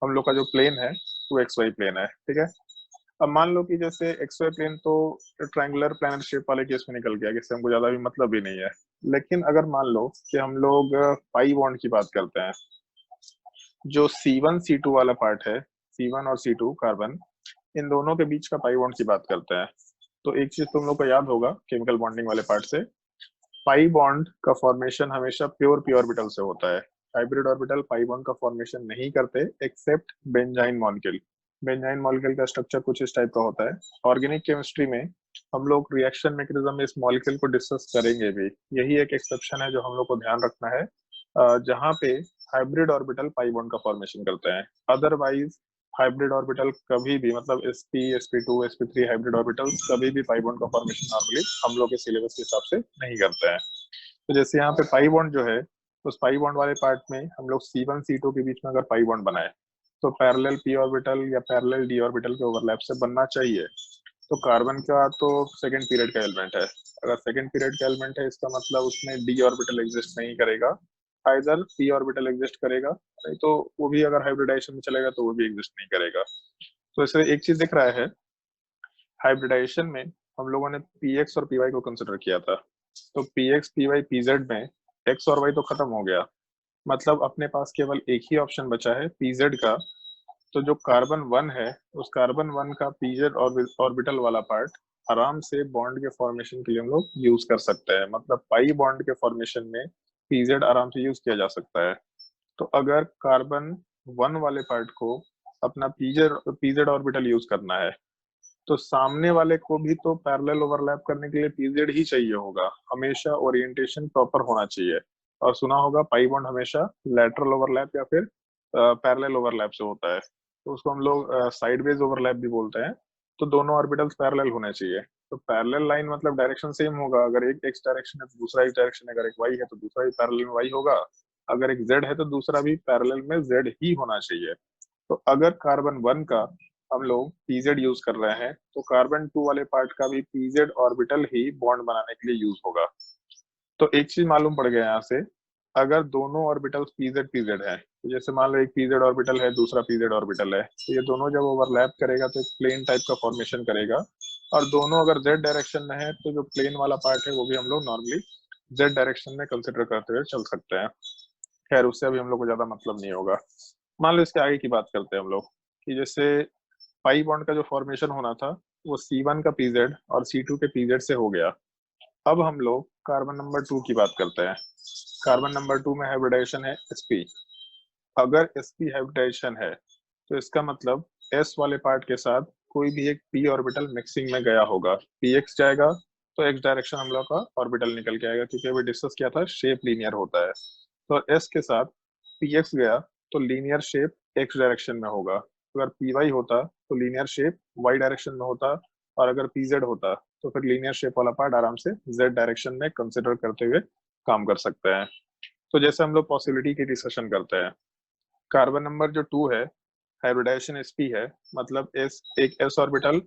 हम लोग का जो प्लेन है वो एक्स वाई प्लेन है, ठीक है। अब मान लो कि जैसे एक्स वाई प्लेन तो ट्रायंगुलर प्लैनेट शेप वाले केस में निकल गया, जिससे हमको ज्यादा भी मतलब भी नहीं है। लेकिन अगर मान लो कि हम लोग पाई बॉन्ड की बात करते हैं, जो C1 C2 वाला पार्ट है, C1 और C2 कार्बन, इन दोनों के बीच का पाई बॉन्ड की बात करते हैं। तो एक चीज तुम लोग को याद होगा केमिकल बॉन्डिंग वाले पार्ट से, पाई बॉन्ड का फॉर्मेशन हमेशा प्योर पी ऑर्बिटल से होता है। हाइब्रिड ऑर्बिटल पाई बॉन्ड का फॉर्मेशन नहीं करते except benzene molecule. Benzene molecule का स्ट्रक्चर कुछ इस टाइप का होता है। ऑर्गेनिक केमिस्ट्री में हम लोग रिएक्शन मैकेनिज्म में इस मॉलिक्यूल को डिस्कस करेंगे भी। यही एक एक्सेप्शन है जो हम लोग को ध्यान रखना है, जहाँ पे हाइब्रिड ऑर्बिटल पाई बॉन्ड का फॉर्मेशन करते हैं। अदरवाइज हाइब्रिड ऑर्बिटल कभी भी, मतलब sp sp2 sp3 hybrid orbital कभी भी पाई बॉन्ड का फॉर्मेशन नॉर्मली हम लोग के सिलेबस के हिसाब से नहीं करते हैं। तो जैसे यहाँ पे पाई बॉन्ड जो है, उस पाई बॉन्ड वाले पार्ट में हम लोग C1 C2 के बीच में अगर पाई बॉन्ड बनाए तो पैरेलल p ऑर्बिटल या पैरेलल d ऑर्बिटल के ओवरलैप से बनना चाहिए। तो कार्बन का तो सेकंड पीरियड का एलिमेंट है। अगर सेकंड पीरियड का एलिमेंट है, इसका मतलब उसमें d ऑर्बिटल एग्जिस्ट नहीं करेगा, आइदर p ऑर्बिटल एग्जिस्ट करेगा, नहीं तो वो भी अगर हाइब्रिडाइजेशन में चलेगा तो वो भी एग्जिस्ट नहीं करेगा। तो इससे एक चीज दिख रहा है, हाइब्रिडाइजेशन में हम लोगों ने px और py को कंसिडर किया था। तो px py pz में x और y तो खत्म हो गया, मतलब अपने पास केवल एक ही ऑप्शन बचा है pz का। तो जो कार्बन 1 है, उस कार्बन 1 का pz ऑर्बिटल वाला पार्ट आराम से बॉन्ड के फॉर्मेशन के लिए हम लोग यूज कर सकते हैं। मतलब पाई बॉन्ड के फॉर्मेशन में pz आराम से यूज किया जा सकता है। तो अगर कार्बन 1 वाले पार्ट को अपना pz ऑर्बिटल यूज करना है, तो सामने वाले को भी तो पैरेलल ओवरलैप करने के लिए पीजेड ही चाहिए होगा। हमेशा ओरिएंटेशन प्रॉपर होना चाहिए। और सुना होगा पाई बॉन्ड हमेशा लैटरल ओवरलैप या फिर पैरेलल ओवरलैप से होता है, तो उसको हम लोग साइडवेज ओवरलैप भी बोलते हैं। तो दोनों ऑर्बिटल्स पैरेलल होने चाहिए। तो पैरेलल लाइन मतलब डायरेक्शन सेम होगा। अगर एक एक्स डायरेक्शन है तो दूसरा एक्स डायरेक्शन है, अगर एक वाई है तो दूसरा भी पैरेलल में वाई होगा, अगर एक जेड है तो दूसरा भी पैरेलल में जेड ही होना चाहिए। तो अगर कार्बन 1 का हम लोग pz यूज कर रहे हैं, तो कार्बन 2 वाले पार्ट का भी pz ऑर्बिटल ही बॉन्ड बनाने के लिए यूज होगा। तो एक चीज मालूम पड़ गया यहाँ से, अगर दोनों ऑर्बिटल्स pz pz है, तो जैसे मान लो एक pz ऑर्बिटल है, दूसरा pz ऑर्बिटल है, तो ये दोनों जब ओवरलैप करेगा तो एक प्लेन टाइप का फॉर्मेशन करेगा। और दोनों अगर z डायरेक्शन में है तो जो प्लेन वाला पार्ट है वो भी हम लोग नॉर्मली z डायरेक्शन में कंसिडर करते हुए चल सकते हैं। खैर उससे अभी हम लोग को ज्यादा मतलब नहीं होगा। मान लो इसके आगे की बात करते हैं हम लोग, कि जैसे पाई बॉन्ड का जो फॉर्मेशन होना था वो C1 का pz और C2 के pz से हो गया। अब हम लोग कार्बन नंबर 2 की बात करते हैं। कार्बन नंबर 2 में हाइब्रिडाइजेशन है sp। अगर sp हाइब्रिडाइजेशन है तो इसका मतलब s वाले पार्ट के साथ कोई भी एक p ऑर्बिटल मिक्सिंग में गया होगा। px जाएगा तो x डायरेक्शन हम लोग का ऑर्बिटल निकल के आएगा, क्योंकि अभी डिस्कस किया था शेप लीनियर होता है। तो s के साथ px गया तो लीनियर शेप x डायरेक्शन में होगा। अगर py होता तो लीनियर शेप y डायरेक्शन में होता। और अगर pz होता तो फिर लीनियर शेप वाला पार्ट आराम से z डायरेक्शन में कंसिडर करते हुए काम कर सकते हैं। तो जैसे हम लोग पॉसिबिलिटी की डिस्कशन करते हैं, कार्बन नंबर जो 2 है, हाइब्रिडाइजेशन sp है, मतलब s एक s orbital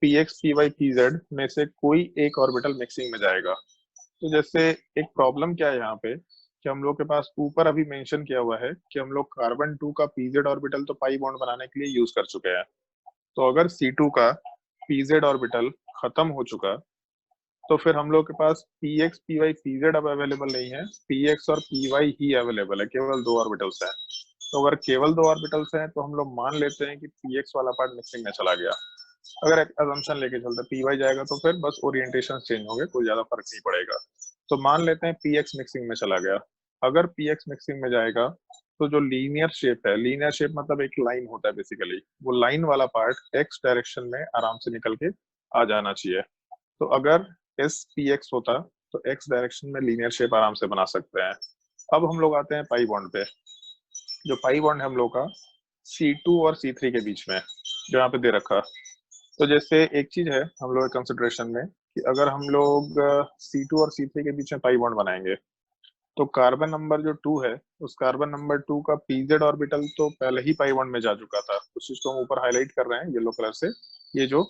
px py pz में से कोई एक ऑर्बिटल मिक्सिंग में जाएगा। तो जैसे एक प्रॉब्लम क्या है यहाँ पे, कि हम लोग के पास ऊपर अभी मेंशन किया हुआ है कि हम लोग कार्बन 2 का pz ऑर्बिटल तो पाई बॉन्ड बनाने के लिए यूज कर चुके हैं। तो अगर C2 का pz ऑर्बिटल खत्म हो चुका, तो फिर हम लोग के पास px py pz अब अवेलेबल नहीं है, px और py ही अवेलेबल है, केवल दो ऑर्बिटल्स हैं। तो अगर केवल दो ऑर्बिटल्स हैं तो हम लोग मान लेते हैं कि px वाला पार्ट मिक्सिंग में चला गया। अगर एक अजम्पशन लेके चलते py जाएगा तो फिर बस ओरिएंटेशन चेंज होंगे, कोई ज्यादा फर्क नहीं पड़ेगा। तो मान लेते हैं px मिक्सिंग में चला गया। अगर px मिक्सिंग में जाएगा तो जो लीनियर शेप है, लीनियर शेप मतलब एक लाइन होता है बेसिकली, वो लाइन वाला पार्ट x डायरेक्शन में आराम से निकल के आ जाना चाहिए। तो अगर एस पी एक्स होता तो एक्स डायरेक्शन में लीनियर शेप आराम से बना सकते हैं। अब हम लोग आते हैं पाई बॉन्ड पे। जो पाई बॉन्ड है हम लोग का C2 और C3 के बीच में, जो यहाँ पे दे रखा। तो जैसे एक चीज है हम लोग कंसिडरेशन में, कि अगर हम लोग C2 और C3 के बीच में पाई बॉन्ड बनाएंगे, तो कार्बन नंबर जो 2 है, उस कार्बन नंबर 2 का pz ऑर्बिटल तो पहले ही पाई बॉन्ड में जा चुका था। उस चीज को हम ऊपर हाईलाइट कर रहे हैं येलो कलर से। ये जो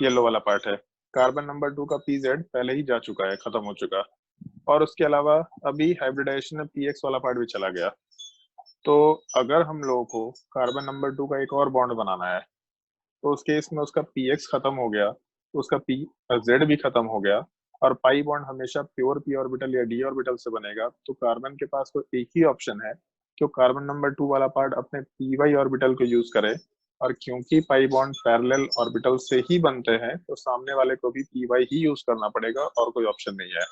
येलो वाला पार्ट है, कार्बन नंबर 2 का pz पहले ही जा चुका है, खत्म हो चुका। और उसके अलावा अभी हाइब्रिडाइजेशन में px वाला पार्ट भी चला गया। तो अगर हम लोगों को कार्बन नंबर 2 का एक और बॉन्ड बनाना है, तो उस केस में उसका पीएक्स खत्म हो गया, तो उसका पी जेड भी खत्म हो गया, और पाई बॉन्ड हमेशा प्योर पी ऑर्बिटल या डी ऑर्बिटल से बनेगा। तो कार्बन के पास तो एक ही ऑप्शन है कि वो कार्बन नंबर 2 वाला पार्ट अपने पी वाई ऑर्बिटल को यूज करे, और क्योंकि पाई बॉन्ड पैरेलल ऑर्बिटल से ही बनते हैं, तो सामने वाले को भी पी वाई ही यूज करना पड़ेगा और कोई ऑप्शन नहीं है।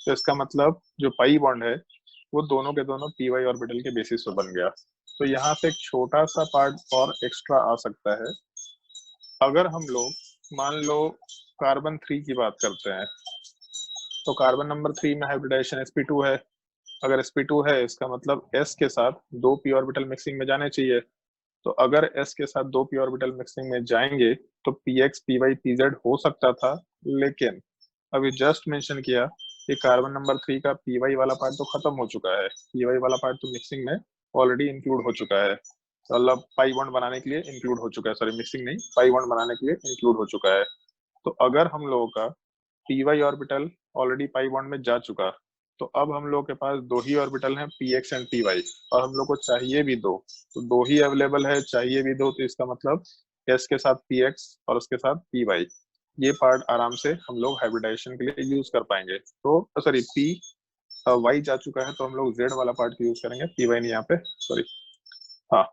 तो इसका मतलब जो पाई बॉन्ड है वो दोनों के दोनों पी वाई ऑर्बिटल के बेसिस पे बन गया। तो यहाँ पे एक छोटा सा पार्ट और एक्स्ट्रा आ सकता है। अगर हम लोग मान लो कार्बन 3 की बात करते हैं, तो कार्बन नंबर 3 में हाइब्रिडाइजेशन sp2 है। अगर sp2 है, इसका मतलब s के साथ दो p ऑर्बिटल मिक्सिंग में जाने चाहिए। तो अगर s के साथ दो p ऑर्बिटल मिक्सिंग में जाएंगे तो px py pz हो सकता था, लेकिन अभी जस्ट मेंशन किया कि कार्बन नंबर 3 का py वाला पार्ट तो खत्म हो चुका है, py वाला पार्ट तो मिक्सिंग में ऑलरेडी इंक्लूड हो चुका है, मतलब पाई बॉन्ड बनाने के लिए इंक्लूड हो चुका है, सॉरी मिक्सिंग नहीं, पाई बॉन्ड बनाने के लिए इंक्लूड हो चुका है। तो अगर हम लोगों का p y orbital already pi bond में जा चुका, तो अब हम लोग के पास दो ही ऑर्बिटल हैं, p x and p y, और हम लोग को चाहिए भी दो, तो दो ही अवेलेबल है, चाहिए भी दो, तो इसका मतलब एस के साथ पी एक्स और उसके साथ पी वाई, ये पार्ट आराम से हम लोग हाइब्रिडाइजेशन के लिए यूज कर पाएंगे। तो सॉरी पी वाई जा चुका है, तो हम लोग जेड वाला पार्ट यूज करेंगे, पी वाई नहीं यहाँ पे, सॉरी। हाँ,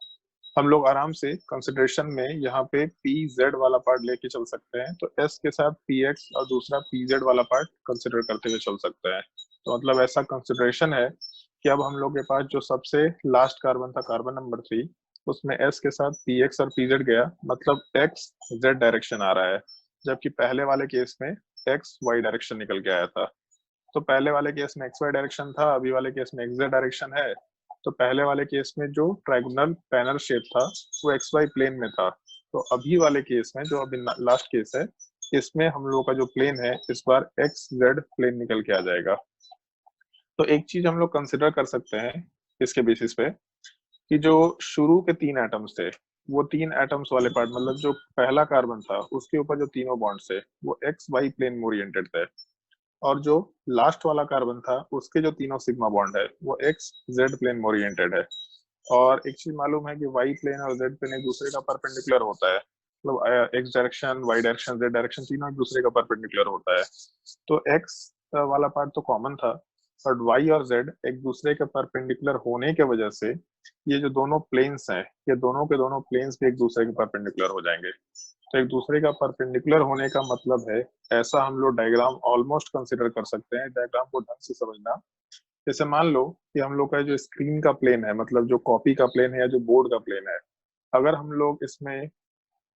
हम लोग आराम से कंसिडरेशन में यहाँ पे पी जेड वाला पार्ट लेके चल सकते हैं, तो एस के साथ पी एक्स और दूसरा पी जेड वाला पार्ट कंसिडर करते हुए चल सकते हैं। तो मतलब ऐसा कंसिडरेशन है कि अब हम लोग के पास जो सबसे लास्ट कार्बन था, कार्बन नंबर 3, उसमें एस के साथ पी एक्स और पी जेड गया, मतलब एक्स जेड डायरेक्शन आ रहा है, जबकि पहले वाले केस में एक्स वाई डायरेक्शन निकल के आया था। तो पहले वाले केस में एक्स वाई डायरेक्शन था, अभी वाले केस में एक्स जेड डायरेक्शन है। तो पहले वाले केस में जो ट्राइगोनल पैनल शेप था वो एक्स वाई प्लेन में था, तो अभी वाले केस में जो अभी लास्ट केस है, इसमें हम लोग का जो प्लेन है इस बार एक्स जेड प्लेन निकल के आ जाएगा। तो एक चीज हम लोग कंसिडर कर सकते हैं इसके बेसिस पे, कि जो शुरू के 3 एटम्स थे, वो 3 एटम्स वाले पार्ट, मतलब जो पहला कार्बन था उसके ऊपर जो तीनों बॉन्ड्स थे वो एक्स वाई प्लेन में ओरिएंटेड थे, और जो लास्ट वाला कार्बन था उसके जो तीनों सिग्मा बॉन्ड है वो एक्स जेड प्लेन में ओरिएंटेड है। और एक चीज मालूम है कि वाई प्लेन और जेड प्लेन एक दूसरे का परपेंडिकुलर होता है, मतलब x direction, y direction, z direction तीनों एक दूसरे का परपेंडिकुलर होता है। तो एक्स वाला पार्ट तो कॉमन था, बट वाई और जेड एक दूसरे के परपेंडिकुलर होने के वजह से ये जो दोनों प्लेन्स हैं, ये दोनों के दोनों प्लेन्स भी एक दूसरे के परपेंडिकुलर हो जाएंगे। तो एक दूसरे का परपेंडिकुलर होने का मतलब है, ऐसा हम लोग डायग्राम ऑलमोस्ट कंसिडर कर सकते हैं। डायग्राम को ढंग से समझना, जैसे मान लो कि हम लोग का जो स्क्रीन का प्लेन है, मतलब जो कॉपी का प्लेन है या जो बोर्ड का प्लेन है, अगर हम लोग इसमें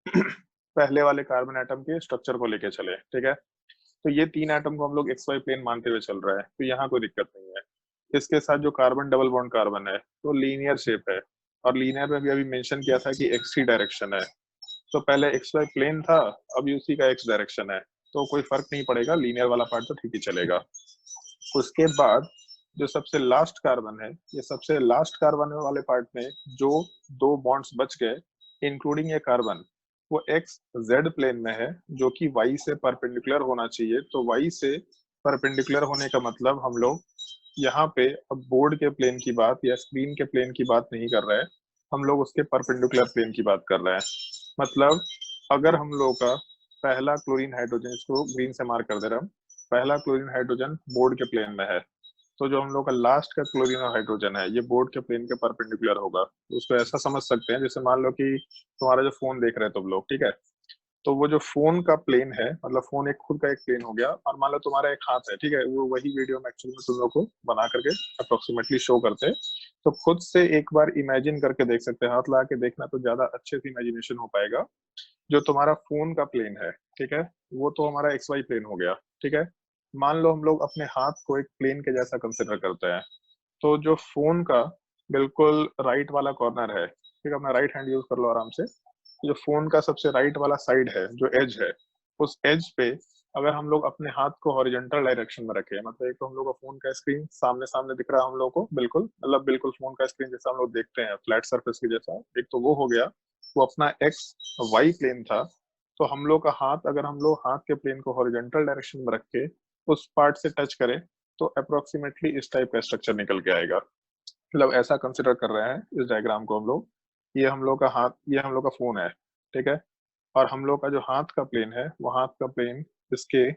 पहले वाले कार्बन एटम के स्ट्रक्चर को लेके चले, ठीक है, तो ये 3 एटम को हम लोग एक्स वाई प्लेन मानते हुए चल रहा है, तो यहाँ कोई दिक्कत नहीं है। इसके साथ जो कार्बन डबल बॉन्ड कार्बन है तो लीनियर शेप है, और लीनियर में भी अभी मेंशन किया था कि एक्स ही डायरेक्शन है, तो पहले एक्स वाई प्लेन था, अभी उसी का एक्स डायरेक्शन है, तो कोई फर्क नहीं पड़ेगा, लीनियर वाला पार्ट तो ठीक ही चलेगा। उसके बाद जो सबसे लास्ट कार्बन है, ये सबसे लास्ट कार्बन वाले पार्ट में जो दो बॉन्ड्स बच गए, इंक्लूडिंग ये कार्बन, वो एक्स जेड प्लेन में है, जो कि वाई से परपेंडिकुलर होना चाहिए। तो वाई से परपेंडिकुलर होने का मतलब हम लोग यहाँ पे अब बोर्ड के प्लेन की बात या स्क्रीन के प्लेन की बात नहीं कर रहे हैं, हम लोग उसके परपेंडिकुलर प्लेन की बात कर रहे हैं। मतलब अगर हम लोग का पहला क्लोरीन हाइड्रोजन, इसको ग्रीन से मार्क कर दे रहा हूँ, पहला क्लोरीन हाइड्रोजन बोर्ड के प्लेन में है, तो जो हम लोग का लास्ट का क्लोरीन और हाइड्रोजन है ये बोर्ड के प्लेन के परपेंडिकुलर होगा। तो उसको ऐसा समझ सकते हैं, जैसे मान लो कि तुम्हारा जो फोन देख रहे हैं तुम लोग, ठीक है, तो वो जो फोन का प्लेन है, मतलब फोन एक खुद का एक प्लेन हो गया, और मान लो तुम्हारा एक हाथ है, ठीक है, वो वही वीडियो में एक्चुअली में तुम लोग को बना करके अप्रोक्सीमेटली शो करते हैं। तो खुद से एक बार इमेजिन करके देख सकते हैं, हाथ लगा के देखना तो ज्यादा अच्छे से इमेजिनेशन हो पाएगा। जो तुम्हारा फोन का प्लेन है, ठीक है, वो तो हमारा एक्स वाई प्लेन हो गया, ठीक है। मान लो हम लोग अपने हाथ को एक प्लेन के जैसा कंसिडर करते हैं, तो जो फोन का बिल्कुल राइट वाला कॉर्नर है, ठीक है, अपना राइट हैंड यूज कर लो आराम से, जो फोन का सबसे राइट वाला साइड है, जो एज है, उस एज पे अगर हम लोग अपने हाथ को हॉरिजॉन्टल डायरेक्शन में रखें, मतलब एक तो हम लोग का फोन का स्क्रीन सामने सामने दिख रहा है हम लोग को, बिल्कुल मतलब बिल्कुल फोन का स्क्रीन जैसा हम लोग देखते हैं फ्लैट सरफेस के जैसा, एक तो वो हो गया, वो अपना एक्स वाई प्लेन था। तो हम लोग का हाथ, अगर हम लोग हाथ के प्लेन को हॉरिजॉन्टल डायरेक्शन में रख के उस पार्ट से टच करें, तो अप्रोक्सीमेटली इस टाइप का स्ट्रक्चर निकल के आएगा। मतलब ऐसा कंसिडर कर रहे हैं इस डायग्राम को हम लोग, ये हम लोग का हाथ, ये हम लोग का फोन है, ठीक है, और हम लोग का जो हाथ का प्लेन है वो हाथ का प्लेन इसके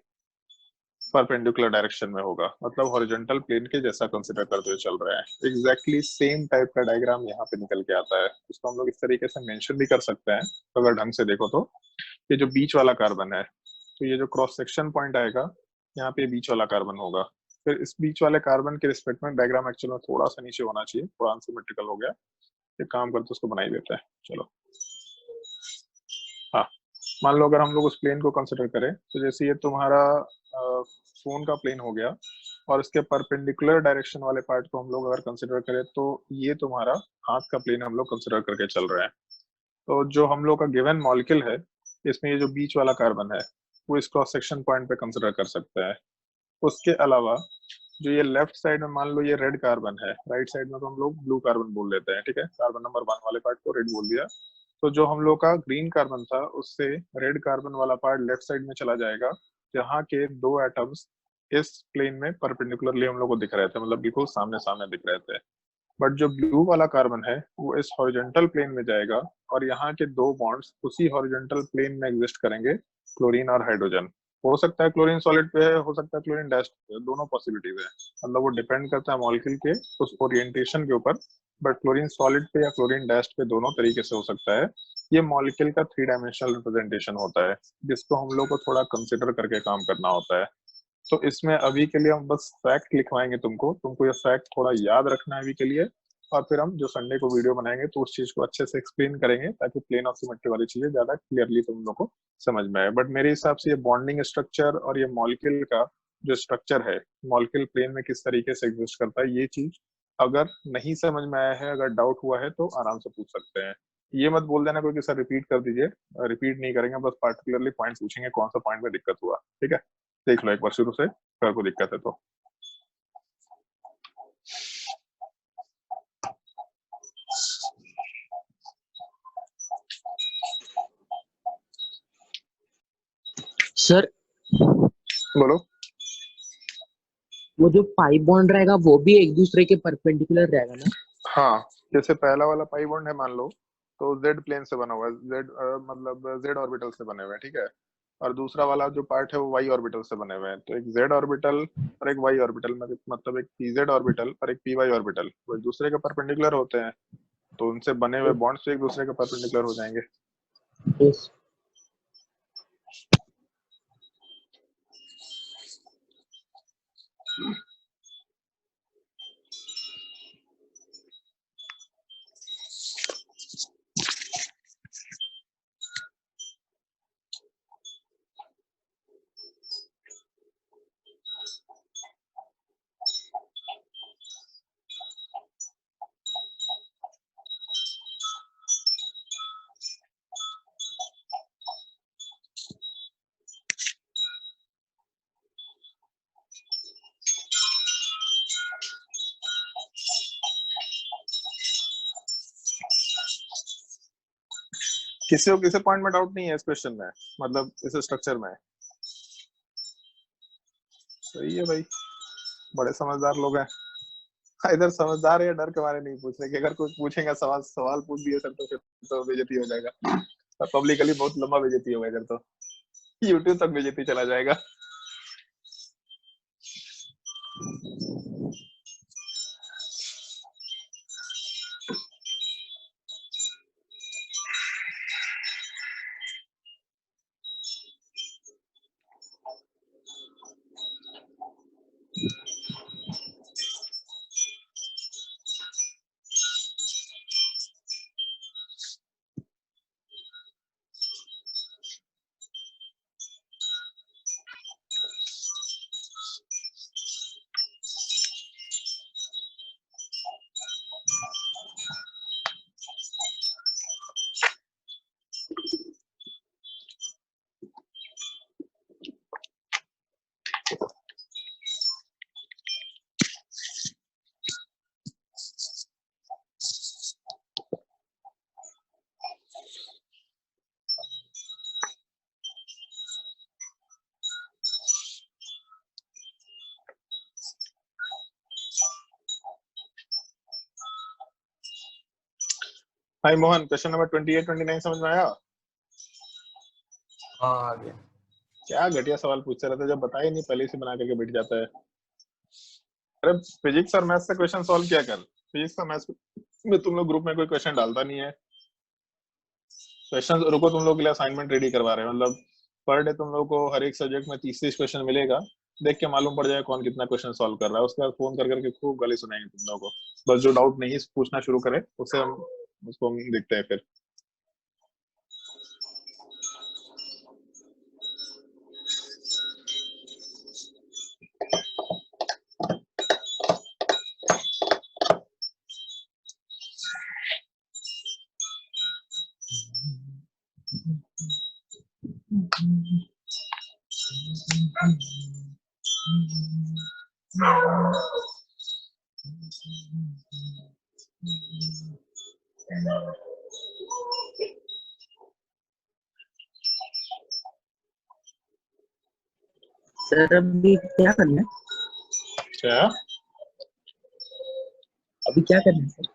परपेंडिकुलर डायरेक्शन में होगा, मतलब हॉरिजॉन्टल प्लेन के जैसा कंसिडर करते हुए चल रहे हैं। एग्जैक्टली सेम टाइप का डायग्राम यहाँ पे निकल के आता है। इसको हम लोग इस तरीके से मेंशन भी कर सकते हैं, तो अगर ढंग से देखो तो ये जो बीच वाला कार्बन है, तो ये जो क्रॉस सेक्शन पॉइंट आएगा यहाँ पे बीच वाला कार्बन होगा। फिर इस बीच वाले कार्बन के रिस्पेक्ट में डायग्राम एक्चुअल में थोड़ा सा नीचे होना चाहिए, थोड़ा अनसिमेट्रिकल हो गया, एक काम करते उसको बना ही देते हैं। चलो, हाँ, मान लो अगर हम लोग उस प्लेन को कंसिडर करें, तो जैसे ये तुम्हारा फोन का प्लेन हो गया, और इसके परपेंडिकुलर डायरेक्शन वाले पार्ट को हम लोग अगर कंसिडर करें, तो ये तुम्हारा हाथ का प्लेन हम लोग कंसिडर करके चल रहे हैं। तो जो हम लोग का गिवन मॉलिक्यूल है, इसमें ये जो बीच वाला कार्बन है वो इस क्रॉस सेक्शन पॉइंट पे कंसिडर कर सकते हैं। उसके अलावा जो ये लेफ्ट साइड में मान लो ये रेड कार्बन है, राइट साइड में तो हम लोग ब्लू कार्बन बोल देते हैं, ठीक है, कार्बन नंबर 1 वाले पार्ट को रेड बोल दिया। तो जो हम लोग का ग्रीन कार्बन था उससे रेड कार्बन वाला पार्ट लेफ्ट साइड में चला जाएगा, जहाँ के दो एटम्स इस प्लेन में परपेंडिकुलरली हम लोग को दिख रहे थे, मतलब बिल्कुल सामने सामने दिख रहे थे। बट जो ब्लू वाला कार्बन है वो इस हॉरिजॉन्टल प्लेन में जाएगा, और यहाँ के दो बॉन्ड्स उसी हॉरिजॉन्टल प्लेन में एग्जिस्ट करेंगे, क्लोरीन और हाइड्रोजन। हो सकता है क्लोरीन सॉलिड पे है, हो सकता है क्लोरीन डैश पे है, दोनों पॉसिबिलिटीज है, मतलब वो डिपेंड करता है मॉलिक्यूल के उस ओरिएंटेशन के ऊपर। बट क्लोरीन सॉलिड पे या क्लोरीन डैश पे दोनों तरीके से हो सकता है। ये मॉलिक्यूल का 3 डायमेंशनल रिप्रेजेंटेशन होता है, जिसको हम लोग को थोड़ा कंसिडर करके काम करना होता है। तो इसमें अभी के लिए हम बस फैक्ट लिखवाएंगे तुमको, तुमको ये फैक्ट थोड़ा याद रखना है अभी के लिए। और फिर हम जो संडे को वीडियो बनाएंगे तो उस चीज को अच्छे से एक्सप्लेन करेंगे, ताकि प्लेन ऑफ सिमेट्री वाली चीजें ज्यादा क्लियरली तुम लोग को समझ में आए। बट मेरे हिसाब से ये बॉन्डिंग स्ट्रक्चर और ये मॉलिक्यूल का जो स्ट्रक्चर है, मॉलिक्यूल प्लेन में किस तरीके से एग्जिस्ट करता है, ये चीज अगर नहीं समझ में आया है, अगर डाउट हुआ है, तो आराम से पूछ सकते हैं। ये मत बोल देना कोई कि सर रिपीट कर दीजिए, रिपीट नहीं करेंगे, बस पर्टिकुलरली पॉइंट पूछेंगे कौन सा पॉइंट में दिक्कत हुआ, ठीक है। देख लो एक बार शुरू से, अगर कोई दिक्कत है तो। सर बोलो। वो जो पाई बॉन्ड रहेगा वो भी एक दूसरे के परपेंडिकुलर रहेगा ना? हाँ, जैसे पहला वाला पाई बॉन्ड है मान लो, तो जेड प्लेन से बना हुआ है, जेड मतलब जेड ऑर्बिटल से बने हुए हैं, ठीक है। और दूसरा वाला जो पार्ट है वो वाई ऑर्बिटल से बने हुए हैं, तो एक जेड ऑर्बिटल और एक वाई ऑर्बिटल, मतलब एक पी जेड ऑर्बिटल और एक पी वाई ऑर्बिटल, वो एक दूसरे के परपेंडिकुलर होते हैं, तो उनसे बने हुए बॉन्ड्स एक दूसरे के परपेंडिकुलर हो जाएंगे। यस। किसी को किसी पॉइंट में डाउट नहीं है इस क्वेश्चन में, मतलब इस स्ट्रक्चर में? सही है भाई, बड़े समझदार लोग हैं। इधर समझदार है या डर के मारे नहीं पूछ रहे, कि अगर कोई पूछेगा सवाल सवाल पूछ दिए सर तो फिर तो बेइज्जती हो जाएगा, पब्लिकली बहुत लंबा बेइज्जती होगा इधर तो, यूट्यूब तक बेइज्जती चला जाएगा। हाय मोहन, क्वेश्चन नंबर 28 29 समझ में आया? हाँ आ गया। क्या घटिया सवाल पूछ रहे थे, जब बताया ही नहीं पहले से बना करके बैठ जाता है। अरे फिजिक्स और मैथ्स से क्वेश्चन सॉल्व किया कर। फिजिक्स और मैथ्स में तुम लोग ग्रुप में कोई क्वेश्चन डालता नहीं है। क्वेश्चन रुको, तुम लोग के लिए असाइनमेंट रेडी करवा रहे हैं, मतलब पर डे तुम लोग को हर एक सब्जेक्ट में 30-30 क्वेश्चन मिलेगा। देख के मालूम पड़ जाएगा कौन कितना क्वेश्चन सॉल्व कर रहा है, उसके बाद फोन कर करके खूब गाली सुनाएंगे तुम लोगों को। बस जो डाउट नहीं पूछना शुरू करे उससे हम उसको हम देखते हैं फिर। सर अभी क्या करना है? क्या अभी क्या करना है सर?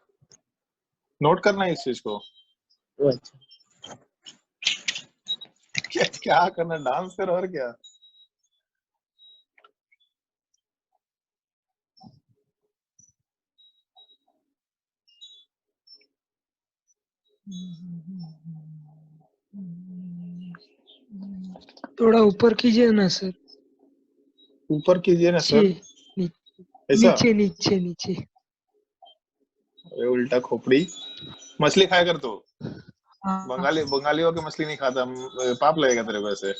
नोट करना है इस चीज को? ओ अच्छा। क्या करना, डांस कर और क्या? थोड़ा ऊपर कीजिए ना सर। ऊपर कीजिए ना नीचे सर। ऐसा? नीचे नीचे नीचे। अरे उल्टा खोपड़ी, मछली खाया कर तू। हाँ बंगालियों की मछली नहीं खाता, पाप लगेगा तेरे को ऐसे।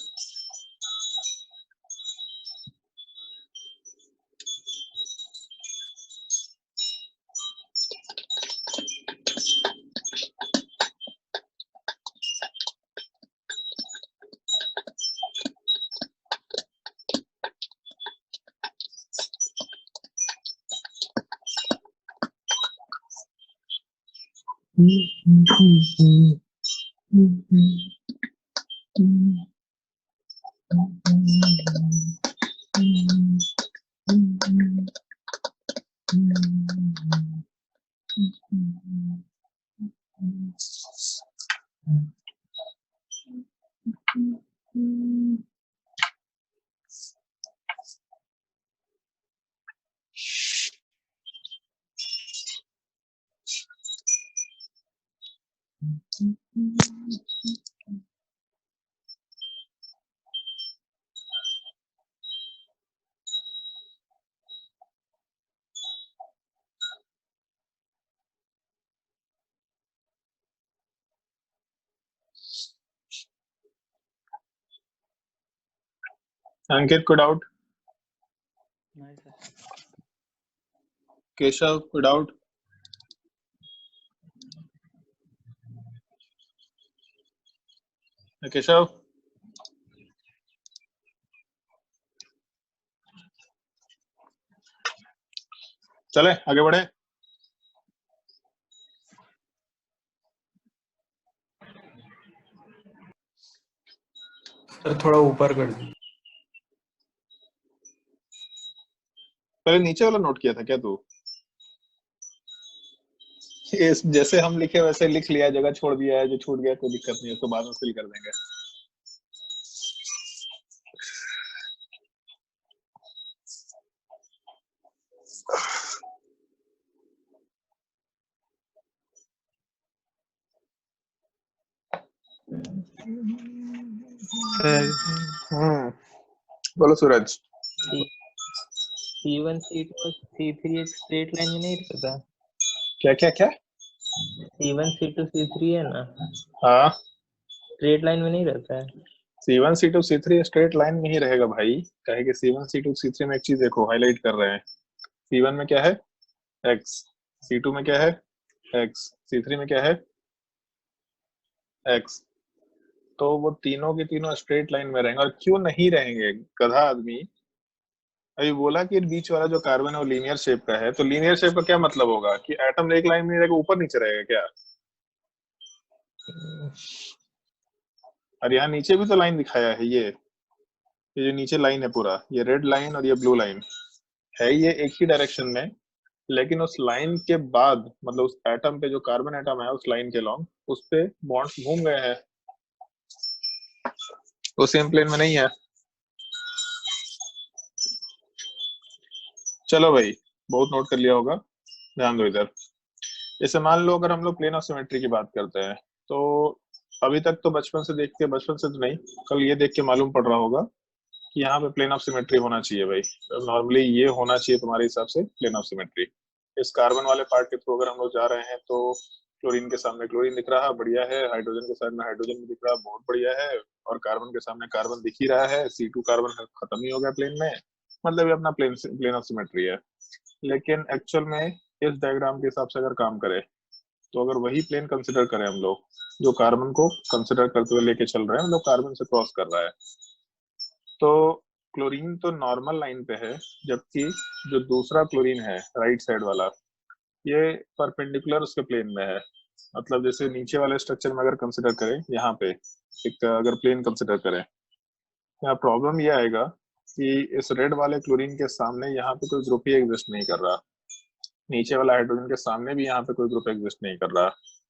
अंकित को डाउट? केशव को डाउट? केशव चले आगे बढ़े। सर थोड़ा ऊपर कर दीजिए। पहले नीचे वाला नोट किया था क्या तू? जैसे हम लिखे वैसे लिख लिया, जगह छोड़ दिया है, जो छूट गया कोई दिक्कत नहीं है, उसको बाद में फिल कर देंगे। बोलो सूरज। C1 C2 और C3 एक स्ट्रेट लाइन में नहीं रहता? क्या क्या क्या? C1 C2 C3 है ना, हाँ, स्ट्रेट लाइन में नहीं रहता है? C1 C2 C3 straight line में ही रहेगा भाई। कहे कि C1 C2 C3 में एक चीज देखो, हाईलाइट कर रहे हैं। C1 में क्या है? x, C2 में क्या है? x, C3 में क्या है? x। तो वो तीनों के तीनों स्ट्रेट लाइन में रहेंगे। और क्यों नहीं रहेंगे गधा आदमी? अभी बोला कि बीच वाला जो कार्बन है वो लीनियर शेप का है, तो लीनियर शेप का क्या मतलब होगा कि एटम एक लाइन में रहेगा, ऊपर नीचे रहेगा क्या? और यहाँ नीचे भी तो लाइन दिखाया है, ये जो नीचे लाइन है पूरा, ये रेड लाइन और ये ब्लू लाइन है, ये एक ही डायरेक्शन में लेकिन उस लाइन के बाद मतलब उस एटम पे जो कार्बन एटम है उस लाइन के लॉन्ग उस पे बॉन्ड्स घूम गए हैं, वो सेम प्लेन में नहीं है। चलो भाई, बहुत नोट कर लिया होगा, ध्यान दो इधर। जैसे मान लो अगर हम लोग प्लेन ऑफ सिमेट्री की बात करते हैं तो अभी तक तो बचपन से देख के, बचपन से तो नहीं, कल ये देख के मालूम पड़ रहा होगा कि यहाँ पे प्लेन ऑफ सिमेट्री होना चाहिए भाई। नॉर्मली ये होना चाहिए तुम्हारे हिसाब से प्लेन ऑफ सिमेट्री। इस कार्बन वाले पार्ट के थ्रू अगर हम लोग जा रहे हैं तो क्लोरीन के सामने क्लोरीन दिख रहा है, बढ़िया है। हाइड्रोजन के सामने हाइड्रोजन भी दिख रहा है, बहुत बढ़िया है। और कार्बन के सामने कार्बन दिख ही रहा है, C2 कार्बन खत्म ही हो गया प्लेन में, मतलब ये अपना प्लेन ऑफ सिमेट्री है। लेकिन एक्चुअल में इस डायग्राम के हिसाब से अगर काम करें तो अगर वही प्लेन कंसिडर करें हम लोग जो कार्बन को कंसिडर करते हुए लेके चल रहे हैं, मतलब कार्बन से क्रॉस कर रहा है, तो क्लोरीन तो नॉर्मल लाइन पे है, जबकि जो दूसरा क्लोरीन है राइट साइड वाला ये परपेंडिकुलर उसके प्लेन में है। मतलब जैसे नीचे वाले स्ट्रक्चर में अगर कंसिडर करें, यहाँ पे एक अगर प्लेन कंसिडर करें, यहाँ प्रॉब्लम ये आएगा कि इस रेड वाले क्लोरीन के सामने यहाँ पे कोई ग्रुप ही एग्जिस्ट नहीं कर रहा, नीचे वाला हाइड्रोजन के सामने भी यहाँ पे कोई ग्रुप एग्जिस्ट नहीं कर रहा।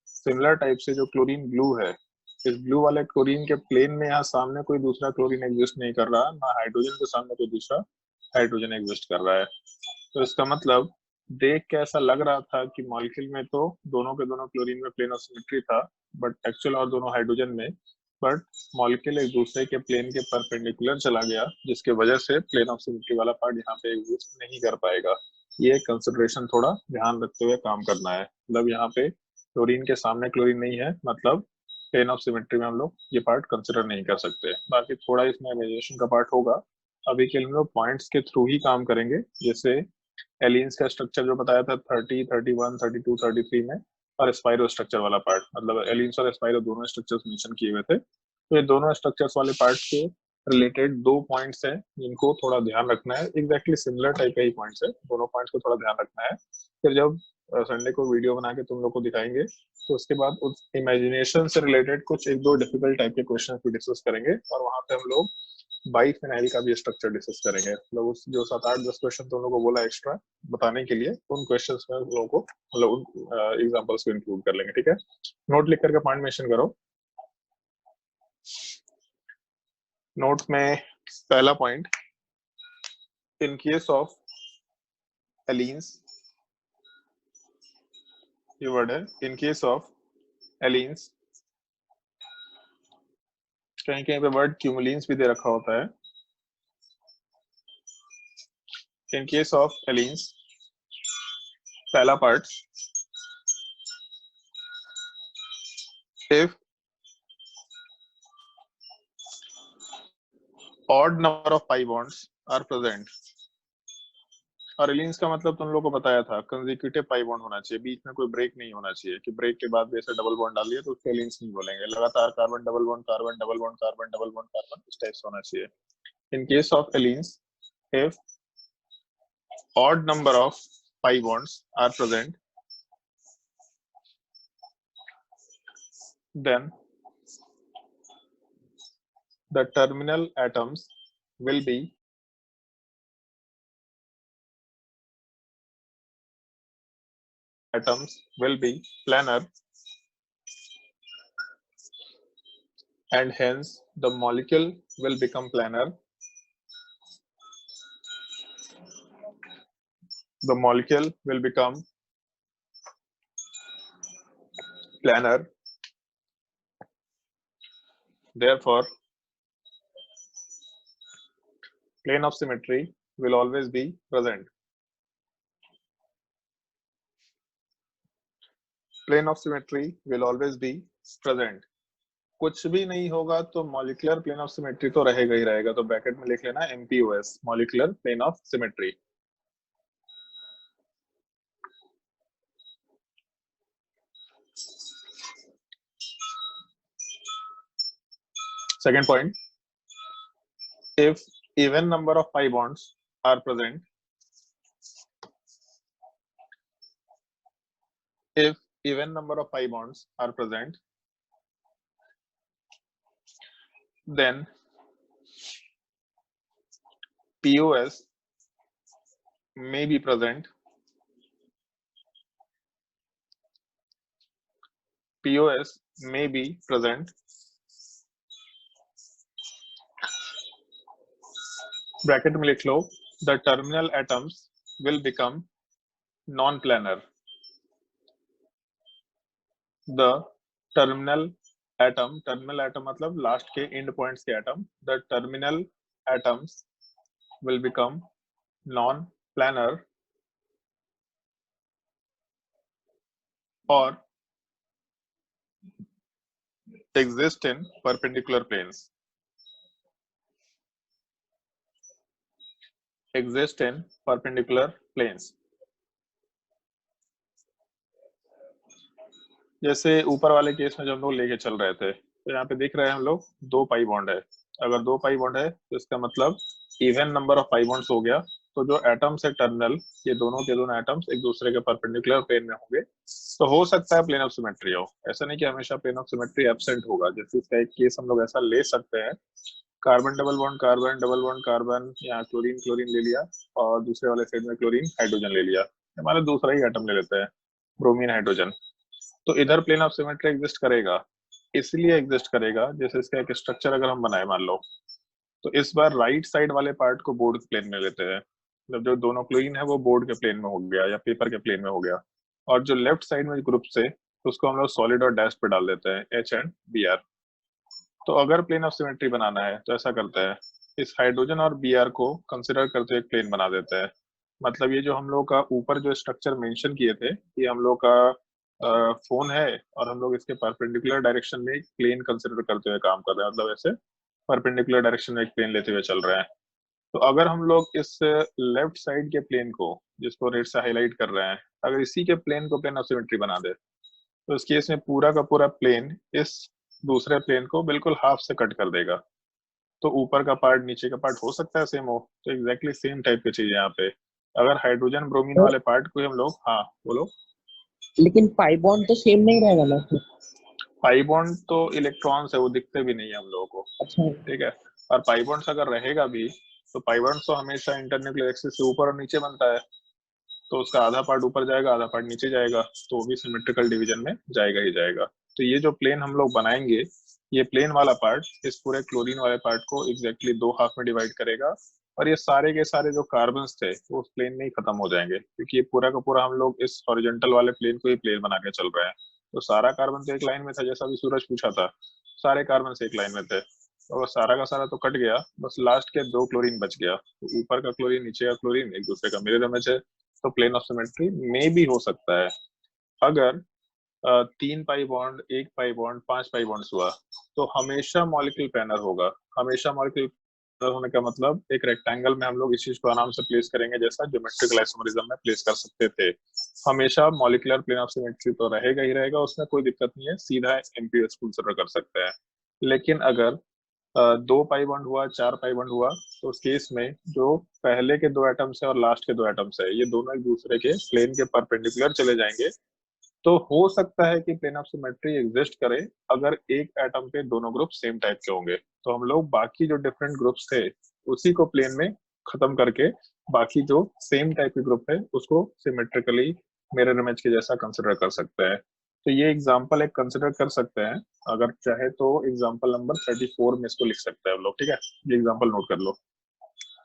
सिमिलर टाइप से जो क्लोरीन ब्लू है, इस ब्लू वाले क्लोरीन के प्लेन में यहाँ सामने कोई दूसरा क्लोरीन एग्जिस्ट नहीं कर रहा, ना हाइड्रोजन के सामने कोई दूसरा हाइड्रोजन एग्जिस्ट कर रहा है। तो इसका मतलब देख के ऐसा लग रहा था कि मॉलिक्यूल में तो दोनों के दोनों क्लोरीन में प्लेन ऑफ सिमेट्री था, बट एक्चुअल और दोनों हाइड्रोजन में, बट मॉलिक्यूल एक दूसरे के प्लेन के परपेंडिकुलर चला गया, जिसके वजह से प्लेन ऑफ सिमेट्री वाला पार्ट यहाँ पे एग्जिस्ट नहीं कर पाएगा। ये कंसिडरेशन थोड़ा ध्यान रखते हुए काम करना है। मतलब यहाँ पे क्लोरीन के सामने क्लोरीन नहीं है, मतलब प्लेन ऑफ सिमेट्री में हम लोग ये पार्ट कंसिडर नहीं कर सकते। बाकी थोड़ा इसमें इमेजिनेशन का पार्ट होगा। अभी के लिए हम लोग पॉइंट्स के थ्रू ही काम करेंगे। जैसे एलियंस का स्ट्रक्चर जो बताया था 30, 31, 32, 33 में, और स्पाइरो स्ट्रक्चर वाला पार्ट, मतलब एलियंस और स्पाइरो दोनों स्ट्रक्चर्स मेंशन किए हुए थे। तो ये दोनों स्ट्रक्चर्स वाले पार्ट के रिलेटेड दो पॉइंट्स हैं जिनको थोड़ा ध्यान रखना है। एग्जैक्टली सिमिलर टाइप का ही पॉइंट्स है, दोनों पॉइंट्स को थोड़ा ध्यान रखना है। फिर जब संडे को वीडियो बना के तुम लोग को दिखाएंगे तो उसके बाद उस इमेजिनेशन से रिलेटेड कुछ एक दो डिफिकल्ट टाइप के क्वेश्चन भी डिस्कस करेंगे, और वहां पे हम लोग बाइफिनाइल का भी स्ट्रक्चर डिस्कस करेंगे। मतलब उस जो 7, 8, 10 क्वेश्चन तुम लोगों को बोला एक्स्ट्रा बताने के लिए, उन क्वेश्चंस में हम लोगों को मतलब उन एग्जांपल्स को इंक्लूड कर लेंगे, ठीक है। नोट लिख करके पॉइंट मेंशन करो। नोट में पहला पॉइंट, इन केस ऑफ एलीन्स, ये वर्ड है इन केस ऑफ एलीन्स, कहीं कहीं पे वर्ड क्यूमुलिन्स भी दे रखा होता है। इन केस ऑफ एलीन्स, पहला part, if odd number of pi bonds are present, और एलिन्स का मतलब तुम लोगों को बताया था कंसेक्यूटिव पाई बॉन्ड होना चाहिए, बीच में कोई ब्रेक नहीं होना चाहिए कि ब्रेक के बाद जैसे डबल बॉन्ड डाल दिया तो उसको एलिन्स नहीं बोलेंगे, लगातार carbon double bond carbon double bond carbon double bond carbon, इस टाइप से होना चाहिए। In case of allenes, if odd number of pi bonds are present, then the terminal atoms will be planar, and hence the molecule will become planar. The molecule will become planar. Therefore, plane of symmetry will always be present. Plane of symmetry will always be present. कुछ भी नहीं होगा तो molecular plane of symmetry तो रहेगा ही रहेगा, तो bracket में लिख लेना MPOS, molecular plane of symmetry. Second point, if even number of pi bonds are present, if even number of pi bonds are present, then POS may be present POS may be present, bracket में लिख लो, the terminal atoms will become non-planar. The terminal atom मतलब last के and points के atom, the terminal atoms will become non-planar or exist in perpendicular planes. Exist in perpendicular planes. जैसे ऊपर वाले case में जब हम लोग लेके चल रहे थे, तो यहाँ पे देख रहे हैं हम लोग 2 पाई बॉन्ड है। अगर 2 पाई बॉन्ड है तो इसका मतलब even number of pi bonds हो गया। तो जो एटम्स है टर्मिनल, ये दोनों के दोनों एटम्स एक दूसरे के परपेंडिकुलर प्लेन में होंगे। तो हो सकता है प्लेन ऑफ सिमेट्री हो, ऐसा नहीं कि हमेशा प्लेन ऑफ सिमेट्री एब्सेंट होगा। जैसे इसका एक केस हम लोग ऐसा ले सकते हैं, carbon double bond carbon, double bond carbon, या क्लोरीन क्लोरीन ले लिया और दूसरे वाले साइड में क्लोरीन हाइड्रोजन ले लिया, हमारा दूसरा ही एटम ले लेते हैं ब्रोमीन हाइड्रोजन। तो इधर प्लेन ऑफ सिमेट्री एग्जिस्ट करेगा, इसलिए एग्जिस्ट करेगा जैसे इसका एक स्ट्रक्चर अगर हम बनाए मान लो, तो इस बार राइट साइड वाले पार्ट को बोर्ड प्लेन में लेते हैं, मतलब जो दोनों क्लोरीन है वो बोर्ड के प्लेन में हो गया या पेपर के प्लेन में हो गया, और जो लेफ्ट साइड में ग्रुप से उसको हम लोग सॉलिड और डैश पे डाल देते हैं H एंड Br। तो अगर प्लेन ऑफ सिमेट्री बनाना है तो ऐसा करते हैं, इस हाइड्रोजन और Br को कंसिडर करते हुए एक प्लेन बना देते हैं। मतलब ये जो हम लोग का ऊपर जो स्ट्रक्चर मेंशन किए थे, ये हम लोग का फोन है और हम लोग इसके परपेंडिकुलर डायरेक्शन में एक प्लेन कंसिडर करते हुए काम कर रहे हैं, मतलब ऐसे परपेंडिकुलर डायरेक्शन में एक प्लेन लेते हुए चल रहे हैं। तो अगर हम लोग इस लेफ्ट साइड के प्लेन को, जिसको रेड से हाईलाइट कर रहे हैं, अगर इसी के प्लेन को प्लेन ऑफ सिमेट्री बना दे, तो इस केस में पूरा का पूरा प्लेन इस दूसरे प्लेन को बिल्कुल हाफ से कट कर देगा। तो ऊपर का पार्ट नीचे का पार्ट हो सकता है सेम हो, तो एग्जैक्टली सेम टाइप की चीज यहाँ पे। अगर हाइड्रोजन ब्रोमीन वाले पार्ट को हम लोग, हाँ बोलो। लेकिन पाई बॉन्ड तो सेम नहीं रहेगा ना फिर? पाई बॉन्ड तो इलेक्ट्रॉन्स है, वो दिखते भी नहीं है हम लोगों को। अच्छा, ठीक है, और पाई बॉन्ड्स अगर रहेगा भी तो पाई बॉन्ड्स तो हमेशा इंटरन्यूक्लियर एक्सिस से ऊपर और नीचे बनता है, तो उसका आधा पार्ट ऊपर जाएगा आधा पार्ट नीचे जाएगा, तो वो भी सिमेट्रिकल डिवीजन में जाएगा ही जाएगा। तो ये जो प्लेन हम लोग बनाएंगे, ये प्लेन वाला पार्ट इस पूरे क्लोरीन वाले पार्ट को एग्जैक्टली 2 हाफ में डिवाइड करेगा, और ये सारे के सारे जो कार्बन्स थे वो उस प्लेन में ही खत्म हो जाएंगे, क्योंकि ये पूरा का पूरा हम लोग इस हॉरिजॉन्टल वाले प्लेन को ही प्लेन बना के चल रहे हैं। तो सारा कार्बन तो एक लाइन में था, जैसा भी सूरज पूछा था, सारे कार्बन से एक लाइन में थे, और सारा का सारा तो कट गया, बस लास्ट के 2 क्लोरीन बच गया। तो ऊपर का क्लोरीन नीचे का क्लोरीन एक दूसरे का मिरर इमेज है, तो प्लेन ऑफ सिमेट्री में भी हो सकता है। अगर 3 pi bond, 1 pi bond, 5 pi bonds हुआ, तो हमेशा मॉलिक्यूल प्लानर होगा। हमेशा मॉलिक्यूल प्लानर होने का मतलब एक रेक्टेंगल में हम लोग इस चीज को आराम से प्लेस करेंगे, जैसा ज्योमेट्रिकल आइसोमेरिज्म में प्लेस कर सकते थे। हमेशा मॉलिक्यूलर प्लेन ऑफ सिमेट्री तो रहेगा ही रहेगा, उसमें कोई दिक्कत नहीं है, सीधा एमपीएस कंसीडर कर सकते हैं। लेकिन अगर 2 पाई बॉन्ड हुआ, 4 पाई बॉन्ड हुआ, तो उस केस में जो पहले के 2 एटम्स है और लास्ट के 2 एटम्स है, ये दोनों एक दूसरे के प्लेन के परपेंडिकुलर चले जाएंगे। तो हो सकता है कि प्लेन ऑफ सिमेट्री एग्जिस्ट करे अगर एक एटम पे दोनों ग्रुप सेम टाइप के होंगे। तो हम लोग बाकी जो डिफरेंट ग्रुप्स थे उसी को प्लेन में खत्म करके बाकी जो सेम टाइप के ग्रुप है उसको सिमेट्रिकली मिरर इमेज के जैसा कंसिडर कर सकते हैं। तो ये एग्जांपल एक कंसिडर कर सकते हैं, अगर चाहे तो एग्जांपल नंबर 34 में इसको लिख सकते हैं हम लोग। ठीक है, ये एग्जांपल नोट कर लो।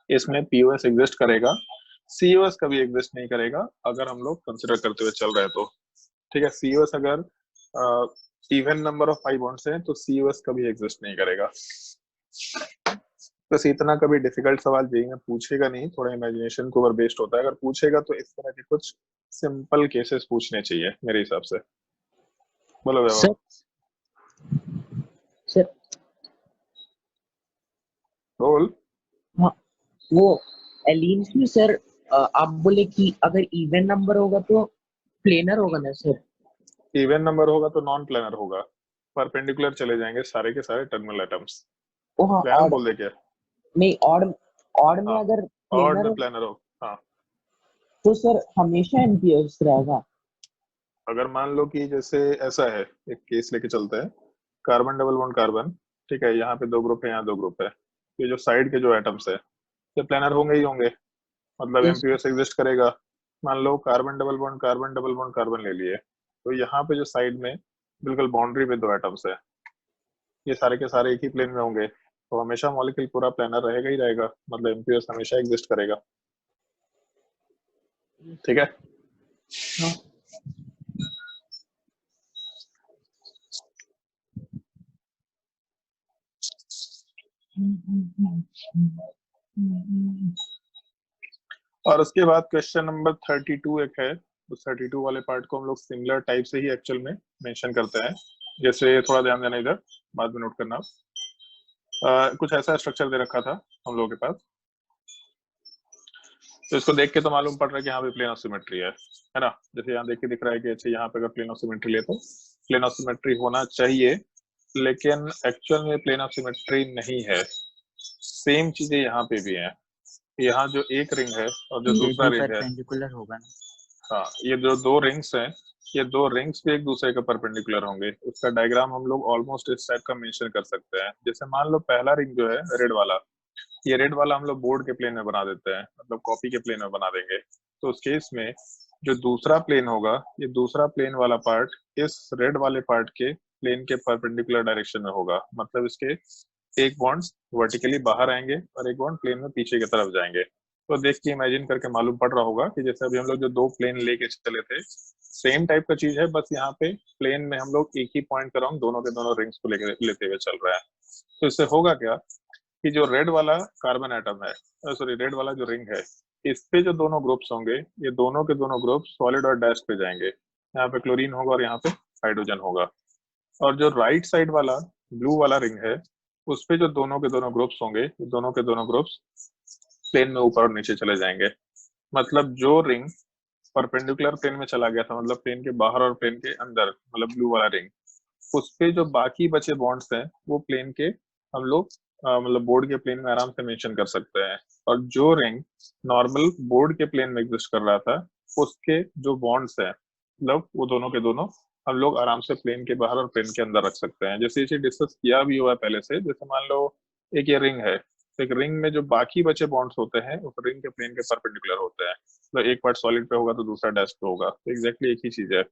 इसमें पीओएस एग्जिस्ट करेगा, सीओएस कभी एग्जिस्ट नहीं करेगा अगर हम लोग कंसिडर करते हुए चल रहे हैं तो। ठीक है, सीओएस अगर even number of pi bonds हैं तो सीओएस कभी एग्जिस्ट नहीं करेगा। बस इतना कभी डिफिकल्ट सवाल जेईई में पूछेगा नहीं, थोड़ा इमेजिनेशन के ऊपर बेस्ड होता है। अगर पूछेगा तो इस तरह के कुछ सिंपल केसेस पूछने चाहिए मेरे हिसाब से। बोलो वैभव। सर बोल। हाँ, वो एलिन्स में सर आप बोले कि अगर इवन नंबर होगा तो प्लेनर होगा ना सर? इवन नंबर होगा तो नॉन प्लानर होगा, परपेंडिकुलर चले जाएंगे सारे के सारे टर्मिनल एटम्स। ओ हाँ, प्लानर ऑड बोल दे क्या? नहीं, ऑड ऑड में हाँ, अगर ऑड प्लेनर में हो प्लानर हो। हाँ, तो सर हमेशा एमपीएस रहेगा? अगर मान लो कि जैसे ऐसा है, एक केस लेके चलते हैं, कार्बन डबल बॉन्ड कार्बन, ठीक है, यहाँ पे 2 ग्रुप है, यहाँ 2 ग्रुप है, ये जो साइड के जो एटम्स है ये प्लानर होंगे ही होंगे, मतलब यस एमपीएस एग्जिस्ट करेगा। मान low carbon double bond carbon double bond carbon ले लिए, तो यहाँ पे जो साइड में बिल्कुल बाउंड्री पे दो एटम्स है, ये सारे के सारे एक ही प्लेन में होंगे, तो हमेशा मॉलिक्यूल पूरा प्लानर रहेगा ही रहेगा, मतलब एमपीएस हमेशा एग्जिस्ट करेगा। ठीक है। हाँ और उसके बाद क्वेश्चन नंबर 32 एक है, उस 32 वाले पार्ट को हम लोग सिमिलर टाइप से ही एक्चुअल में मेंशन करते हैं। जैसे थोड़ा ध्यान देना इधर, बाद में नोट करना। कुछ ऐसा स्ट्रक्चर दे रखा था हम लोगों के पास, तो इसको देख के तो मालूम पड़ रहा है कि यहाँ पे प्लेन ऑफ सिमेट्री है ना। जैसे यहाँ देख के दिख रहा है कि अच्छा यहाँ पे अगर प्लेन ऑफ सिमेट्री ले तो प्लेन ऑफ सिमेट्री होना चाहिए, लेकिन एक्चुअल में प्लेन ऑफ सिमेट्री नहीं है। सेम चीजें यहाँ पे भी हैं, यहाँ जो एक रिंग है और जो ये दूसरा भी रिंग है, परपेंडिकुलर होगा ना। हाँ ये जो दो रिंग्स हैं, ये दो रिंग्स भी एक दूसरे के परपेंडिकुलर होंगे। उसका डायग्राम हम लोग ऑलमोस्ट इस टाइप का मेंशन कर सकते हैं। जैसे मान लो पहला रिंग जो है रेड वाला, ये रेड वाला हम लोग बोर्ड के प्लेन में बना देते हैं, मतलब कॉपी के प्लेन में बना देंगे। तो उस केस में जो दूसरा प्लेन होगा, ये दूसरा प्लेन वाला पार्ट इस रेड वाले पार्ट के प्लेन के परपेंडिकुलर डायरेक्शन में होगा, मतलब इसके एक बॉन्ड वर्टिकली बाहर आएंगे और एक बॉन्ड प्लेन में पीछे की तरफ जाएंगे। तो देख के इमेजिन करके मालूम पड़ रहा होगा कि जैसे अभी हम लोग जो दो प्लेन लेके चले थे, सेम टाइप का चीज है, बस यहाँ पे प्लेन में हम लोग एक ही पॉइंट पर दोनों के दोनों रिंग्स को लेते हुए चल रहा है। तो इससे होगा क्या कि जो रेड वाला कार्बन एटम है, सॉरी रेड वाला जो रिंग है, इस पे जो दोनों ग्रुप्स होंगे, ये दोनों के दोनों ग्रुप सॉलिड और डैश पे जाएंगे। यहाँ पे क्लोरीन होगा और यहाँ पे हाइड्रोजन होगा। और जो राइट साइड वाला ब्लू वाला रिंग है, उस पे जो दोनों के दोनों ग्रुप्स होंगे, ये दोनों के दोनों ग्रुप्स प्लेन में ऊपर और नीचे चले जाएंगे। मतलब जो रिंग परपेंडिकुलर प्लेन में चला गया था, मतलब प्लेन के बाहर और प्लेन के अंदर, मतलब ब्लू वाला रिंग, उस पे जो बाकी बचे बॉन्ड्स हैं वो प्लेन के हम लोग मतलब बोर्ड के प्लेन में आराम से मेंशन कर सकते हैं। और जो रिंग नॉर्मल बोर्ड के प्लेन में एग्जिस्ट कर रहा था, उसके जो बॉन्ड्स हैं, मतलब वो दोनों के दोनों हम लोग आराम से प्लेन के बाहर और प्लेन के अंदर रख सकते हैं। जैसे इसे डिस्कस किया भी हुआ है पहले से। जैसे मान लो एक ये रिंग है, तो एक रिंग में जो बाकी बचे बॉन्ड्स होते हैं उस रिंग के प्लेन के परपेंडिकुलर होते हैं। तो एक पार्ट सॉलिड पे होगा तो दूसरा डैश पे होगा, तो एग्जैक्टली एक ही चीज है।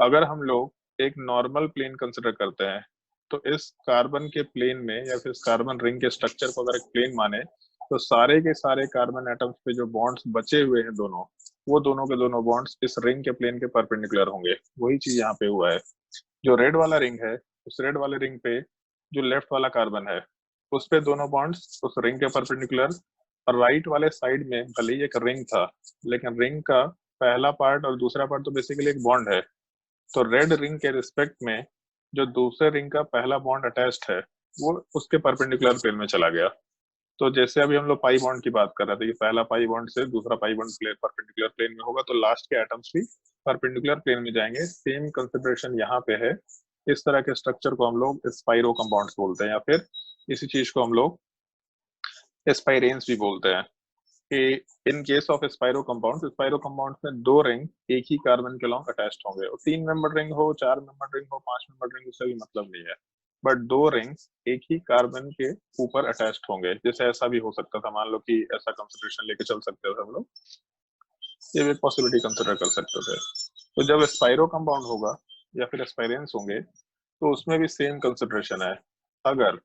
अगर हम लोग एक नॉर्मल प्लेन कंसिडर करते हैं, तो इस कार्बन के प्लेन में या फिर इस कार्बन रिंग के स्ट्रक्चर को अगर एक प्लेन माने, तो सारे के सारे कार्बन एटम्स पे जो बॉन्ड्स बचे हुए हैं दोनों, वो दोनों के दोनों बॉन्ड्स इस रिंग के प्लेन के परपेंडिकुलर होंगे। वही चीज यहाँ पे हुआ है। जो रेड वाला रिंग है, उस रेड वाले रिंग पे जो लेफ्ट वाला कार्बन है, उस पे दोनों बॉन्ड्स उस रिंग के परपेंडिकुलर। और राइट वाले साइड में भले ही एक रिंग था, लेकिन रिंग का पहला पार्ट और दूसरा पार्ट तो बेसिकली एक बॉन्ड है। तो रेड रिंग के रिस्पेक्ट में जो दूसरे रिंग का पहला बॉन्ड अटैच्ड है, वो उसके परपेंडिकुलर प्लेन में चला गया। तो जैसे अभी हम लोग पाई बॉन्ड की बात कर रहे थे कि पहला पाई बॉन्ड से दूसरा pi bond plane perpendicular plane में होगा, तो लास्ट के एटम्स भी परपेंडिकुलर प्लेन में जाएंगे। सेम कंसिडरेशन यहाँ पे है। इस तरह के स्ट्रक्चर को हम लोग स्पाइरो कंपाउंड्स बोलते हैं, या फिर इसी चीज को हम लोग स्पाइरेन्स भी बोलते हैं। कि इन केस ऑफ स्पाइरो कंपाउंड्स में दो रिंग एक ही कार्बन के लॉन्ग अटैच्ड होंगे। और 3 मेंबर रिंग हो, 4 मेंबर रिंग हो, 5 मेंबर रिंग, उससे भी मतलब नहीं है। बट दो रिंग्स एक ही कार्बन के ऊपर अटैच्ड होंगे। जैसे ऐसा भी हो सकता था, मान लो कि ऐसा कंसिडरेशन लेके चल सकते थे हम लोग, ये भी पॉसिबिलिटी कंसिडर कर सकते थे। तो जब स्पाइरो कंपाउंड होगा या फिर स्पाइरेंस होंगे, तो उसमें भी सेम कंसिडरेशन है। अगर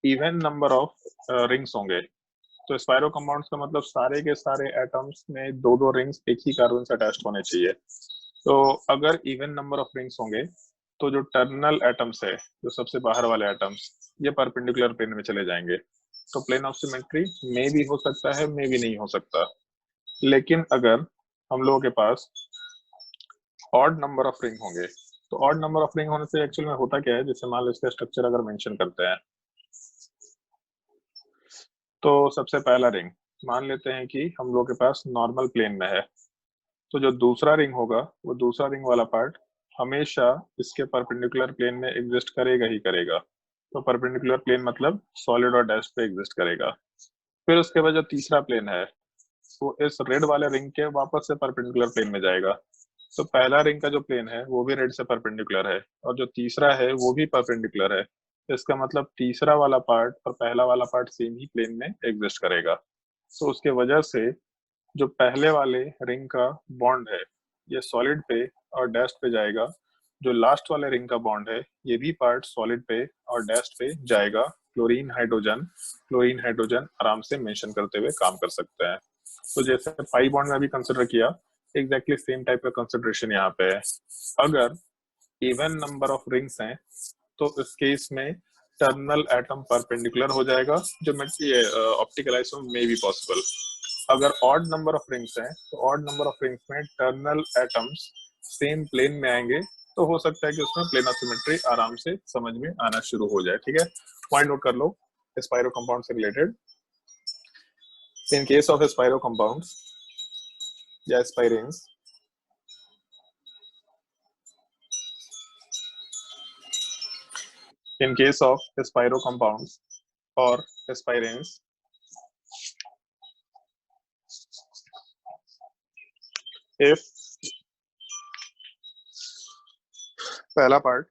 इवन नंबर ऑफ रिंग्स होंगे, तो स्पाइरो कंपाउंड्स का मतलब सारे के सारे एटम्स में दो दो रिंग्स एक ही कार्बन से अटैच्ड होने चाहिए। तो अगर इवन नंबर ऑफ रिंग्स होंगे, तो जो टर्मिनल एटम्स है, जो सबसे बाहर वाले एटम्स, ये परपेंडिकुलर प्लेन में चले जाएंगे। तो प्लेन ऑफ सिमेट्री में भी हो सकता है, में भी नहीं हो सकता। लेकिन अगर हम लोगों के पास ऑड नंबर ऑफ रिंग होंगे, तो ऑड नंबर ऑफ रिंग होने से एक्चुअल में होता क्या है, जैसे मान लो इसका स्ट्रक्चर अगर मेंशन करते हैं, तो सबसे पहला रिंग मान लेते हैं कि हम लोग के पास नॉर्मल प्लेन में है। तो जो दूसरा रिंग होगा, वो दूसरा रिंग वाला पार्ट हमेशा इसके परपेंडिकुलर प्लेन में एग्जिस्ट करेगा ही करेगा। तो परपेंडिकुलर प्लेन मतलब सॉलिड और डैश पे एग्जिस्ट करेगा। फिर उसके बाद जो तीसरा प्लेन है, वो इस रेड वाले रिंग के वापस से परपेंडिकुलर प्लेन में जाएगा। तो पहला रिंग का जो प्लेन है वो भी रेड से परपेंडिकुलर है, और जो तीसरा है वो भी परपेंडिकुलर है। इसका मतलब तीसरा वाला पार्ट और पहला वाला पार्ट सेम ही प्लेन में एग्जिस्ट करेगा। तो उसके वजह से जो पहले वाले रिंग का बॉन्ड है, ये सॉलिड पे और डैश पे जाएगा, जो लास्ट वाले रिंग का बॉन्ड है ये भी पार्ट सॉलिड पे और डैश्ड पे जाएगा। क्लोरीन हाइड्रोजन आराम से मेंशन करते हुए काम कर सकते हैं। तो जैसे पाई बॉन्ड में अभी कंसिडर किया, एग्जैक्टली सेम टाइप का कंसिडरेशन यहाँ पे है। अगर इवन नंबर ऑफ रिंग्स हैं तो इस केस में टर्मिनल एटम परपेंडिकुलर हो जाएगा, जो ऑप्टिकल आइसोमर में भी पॉसिबल। अगर ऑड नंबर ऑफ रिंग्स हैं तो ऑड नंबर ऑफ रिंग्स में टर्मिनल एटम्स सेम प्लेन में आएंगे, तो हो सकता है कि उसमें प्लेनर सिमेट्री आराम से समझ में आना शुरू हो जाए। ठीक है, पॉइंट नोट कर लो स्पाइरो कंपाउंड से related. In case of spiro compounds या स्पाइरेंस, in case of spiro compounds or spirans, if पहला part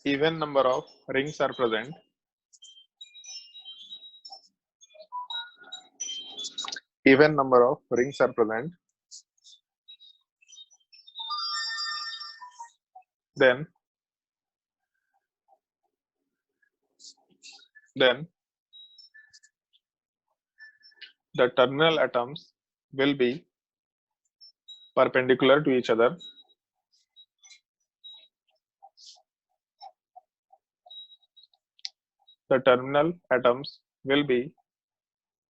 even number of rings are present, even number of rings are present, then the terminal atoms will be perpendicular to each other. The terminal atoms will be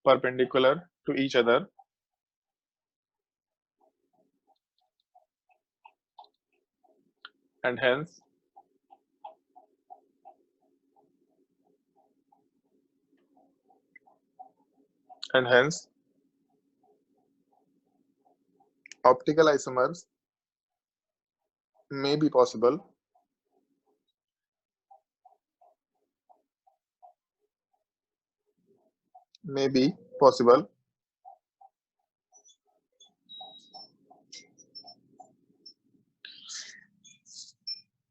perpendicular to each other, and hence optical isomers may be possible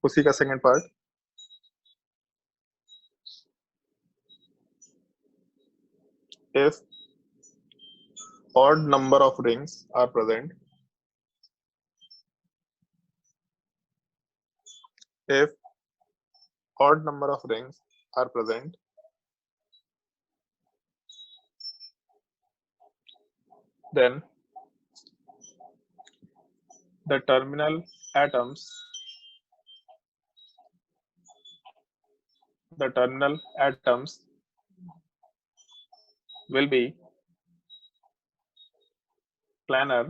उसी का second part, if odd number of rings are present, if odd number of rings are present, then the terminal atoms will be planar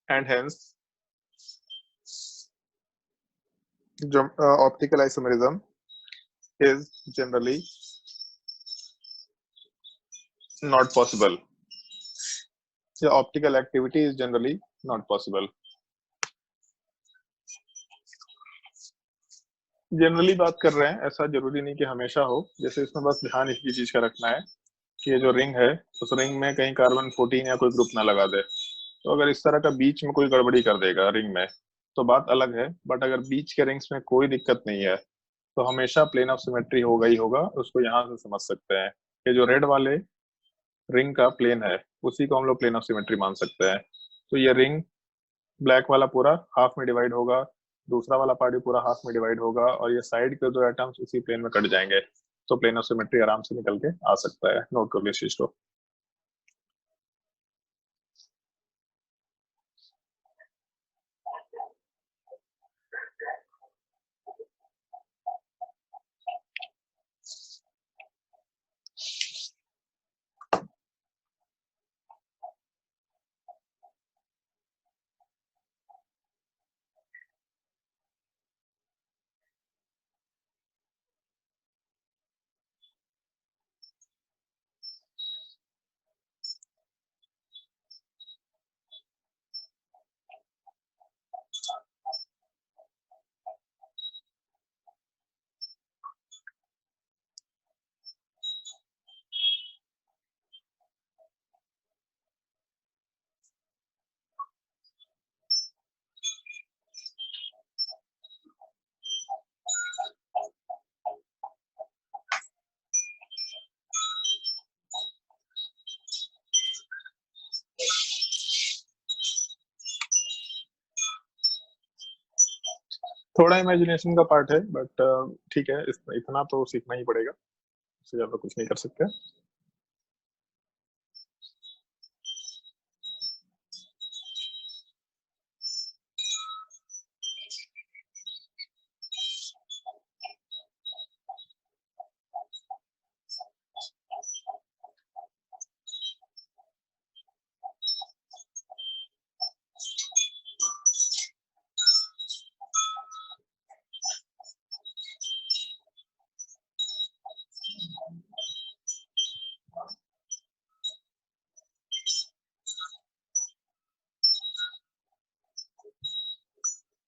and hence optical isomerism is generally not possible. The optical activity is generally not possible. Generally बात कर रहे हैं, ऐसा जरूरी नहीं कि हमेशा हो। जैसे इसमें बस ध्यान इसी चीज का रखना है कि ये जो रिंग है उस रिंग में कहीं कार्बन 14 या कोई ग्रुप ना लगा दे। तो अगर इस तरह का बीच में कोई गड़बड़ी कर देगा रिंग में तो बात अलग है, बट अगर बीच के रिंग्स में कोई दिक्कत नहीं है तो हमेशा प्लेन ऑफ सिमेट्री होगा ही होगा। उसको यहाँ से समझ सकते हैं कि जो रेड वाले रिंग का प्लेन है उसी को हम लोग प्लेन ऑफ सिमेट्री मान सकते हैं। तो ये रिंग ब्लैक वाला पूरा हाफ में डिवाइड होगा, दूसरा वाला पार्ट भी पूरा हाफ में डिवाइड होगा, और ये साइड के दो एटम्स उसी प्लेन में कट जाएंगे। तो प्लेन ऑफ सिमेट्री आराम से निकल के आ सकता है। नोट कर लीजिए इस चीज को। थोड़ा इमेजिनेशन का पार्ट है, बट ठीक है, इतना तो सीखना ही पड़ेगा, उससे ज्यादा कुछ नहीं कर सकते।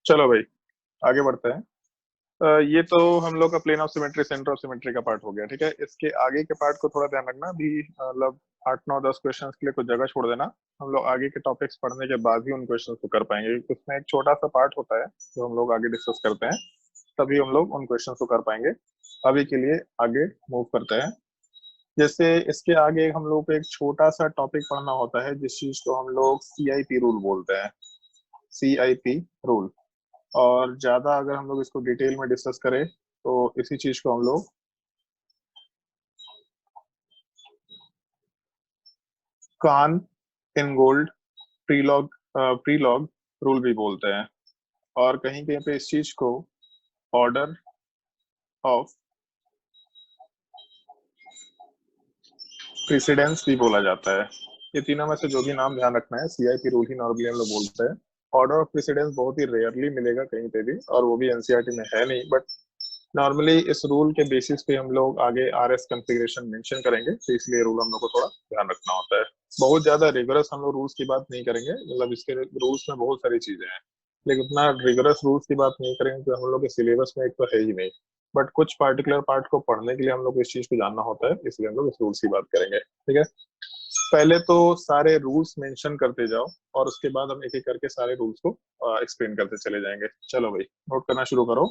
चलो भाई, आगे बढ़ते हैं। ये तो हम लोग का plane of symmetry, centre of symmetry का पार्ट हो गया, ठीक है। इसके आगे के पार्ट को थोड़ा ध्यान रखना भी, मतलब 8 9 10 क्वेश्चंस के लिए कुछ जगह छोड़ देना। हम लोग आगे के टॉपिक्स पढ़ने के बाद ही उन क्वेश्चंस को कर पाएंगे। उसमें एक छोटा सा पार्ट होता है जो हम लोग आगे डिस्कस करते हैं, तभी हम लोग उन क्वेश्चंस को कर पाएंगे। अभी के लिए आगे मूव करते हैं। जैसे इसके आगे हम लोग को एक छोटा सा टॉपिक पढ़ना होता है, जिस चीज को हम लोग CIP रूल बोलते हैं, CIP रूल। और ज्यादा अगर हम लोग इसको डिटेल में डिस्कस करें तो इसी चीज को हम लोग कान इन गोल्ड प्रीलॉग रूल भी बोलते हैं। और कहीं कहीं पे इस चीज को ऑर्डर ऑफ प्रेसिडेंस भी बोला जाता है। ये तीनों में से जो भी नाम ध्यान रखना है, CIP रूल ही नॉर्मली हम लोग बोलते हैं। ऑर्डर ऑफ प्रेसिडेंस बहुत ही रेयरली मिलेगा कहीं पे भी, और वो भी NCERT में है नहीं, बट नॉर्मली इस रूल के बेसिस पे हम लोग आगे RS कॉन्फ़िगरेशन मेंशन करेंगे, तो इसलिए रूल हम लोग को थोड़ा ध्यान रखना होता है। बहुत ज्यादा रिगरस हम लोग रूल्स की बात नहीं करेंगे, मतलब इसके रूल्स में बहुत सारी चीजें हैं, लेकिन उतना रिगरस रूल्स की बात नहीं करेंगे तो हम लोग के सिलेबस में एक तो है ही नहीं। बट कुछ पार्टिकुलर पार्ट को पढ़ने के लिए हम लोग को इस चीज को जानना होता है, इसलिए हम लोग इस रूल्स की बात करेंगे, ठीक है। पहले तो सारे रूल्स मेंशन करते जाओ, और उसके बाद हम एक एक करके सारे रूल्स को एक्सप्लेन करते चले जाएंगे। चलो भाई, नोट करना शुरू करो।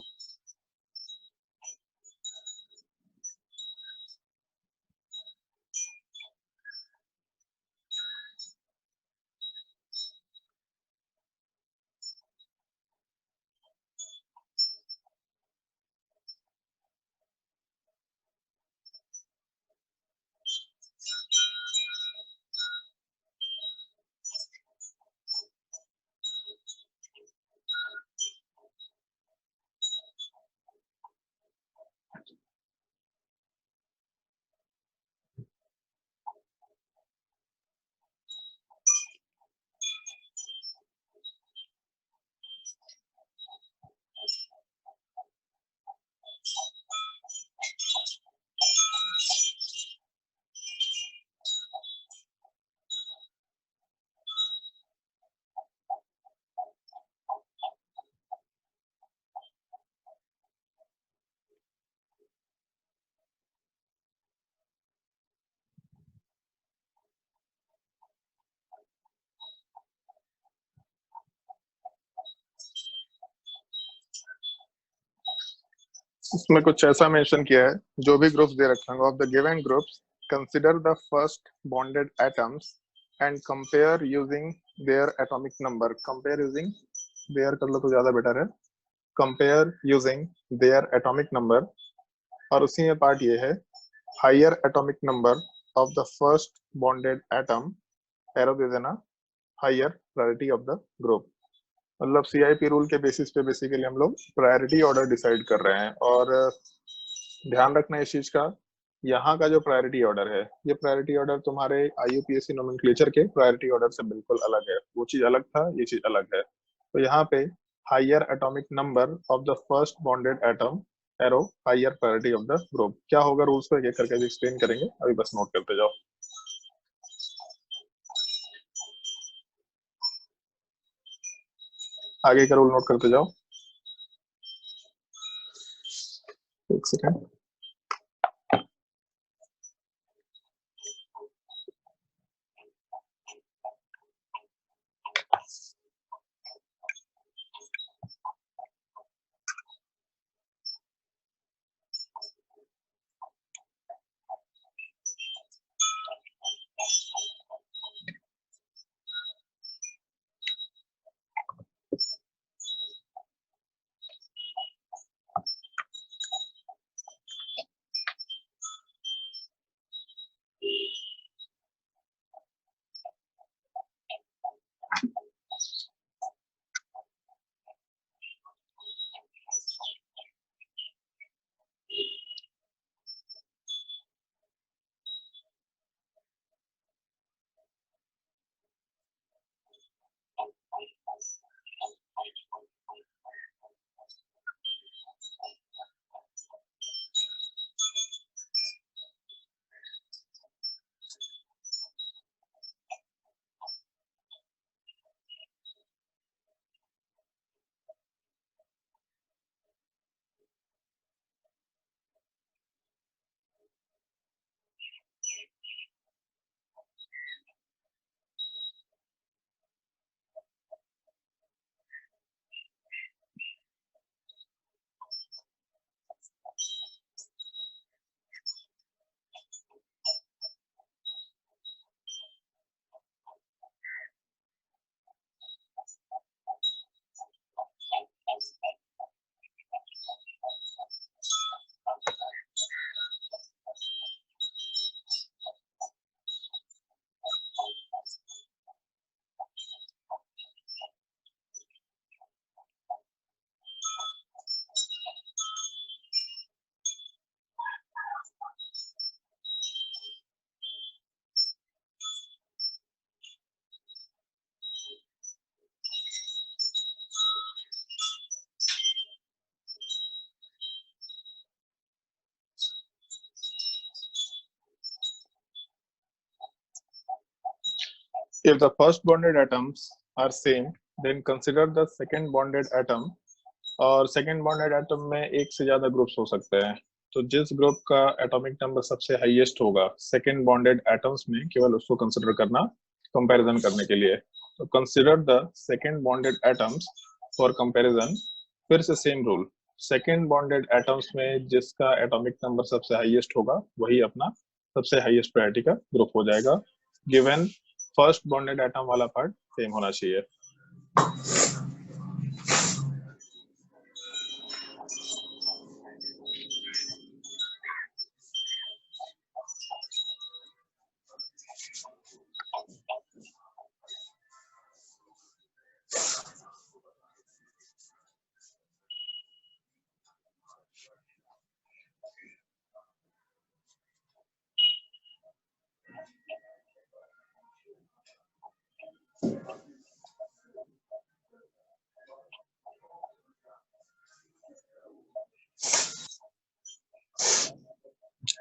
इसमें कुछ ऐसा मेंशन किया है, जो भी ग्रुप्स दे रखे होंगे, of the given groups consider the first bonded atoms and compare using their atomic number. Compare using their कर लो तो ज्यादा बेटर है, compare using their atomic number. और उसी में पार्ट ये है, higher atomic number of the first bonded atom, arrow दे देना, higher priority of the group. मतलब CIP रूल के बेसिस पे बेसिकली हम लोग प्रायोरिटी ऑर्डर डिसाइड कर रहे हैं। और ध्यान रखना इस चीज का, यहाँ का जो प्रायोरिटी ऑर्डर है, ये प्रायोरिटी ऑर्डर तुम्हारे IUPAC नोमेनक्लेचर के प्रायोरिटी ऑर्डर से बिल्कुल अलग है। वो चीज अलग था, ये चीज अलग है। तो यहाँ पे higher atomic number of the first bonded atom, arrow higher priority of the group. क्या होगा रूल्स को एक एक करके भी एक्सप्लेन करेंगे, अभी बस नोट करते जाओ। आगे का रूल नोट करते जाओ, एक second. If the first bonded atoms are same, then consider the second bonded atom. और सेकेंड बॉन्डेड एटम में एक से ज्यादा ग्रुप्स हो सकते हैं, तो जिस ग्रुप का एटॉमिक नंबर सबसे हाईएस्ट होगा सेकेंड बॉन्डेड एटम्स में, केवल उसको कंसिडर करना कंपैरिजन करने के लिए। तो consider the second bonded atoms for comparison. फिर से same rule, second bonded atoms में जिसका एटॉमिक नंबर सबसे हाईएस्ट होगा वही अपना सबसे हाईएस्ट प्रायोरिटी का ग्रुप हो जाएगा, गिवन फर्स्ट बॉन्डेड एटम वाला पार्ट सेम होना चाहिए।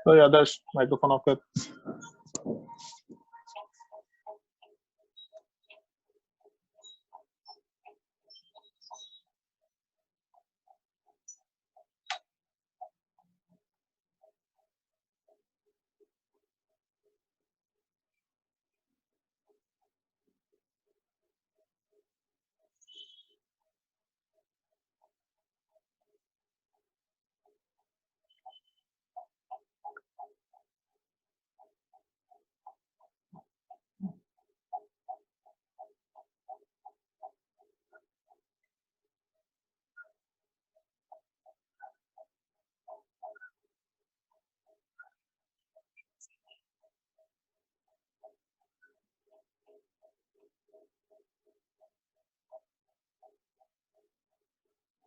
तो आदर्श माइक्रोफोन ऑफ कर।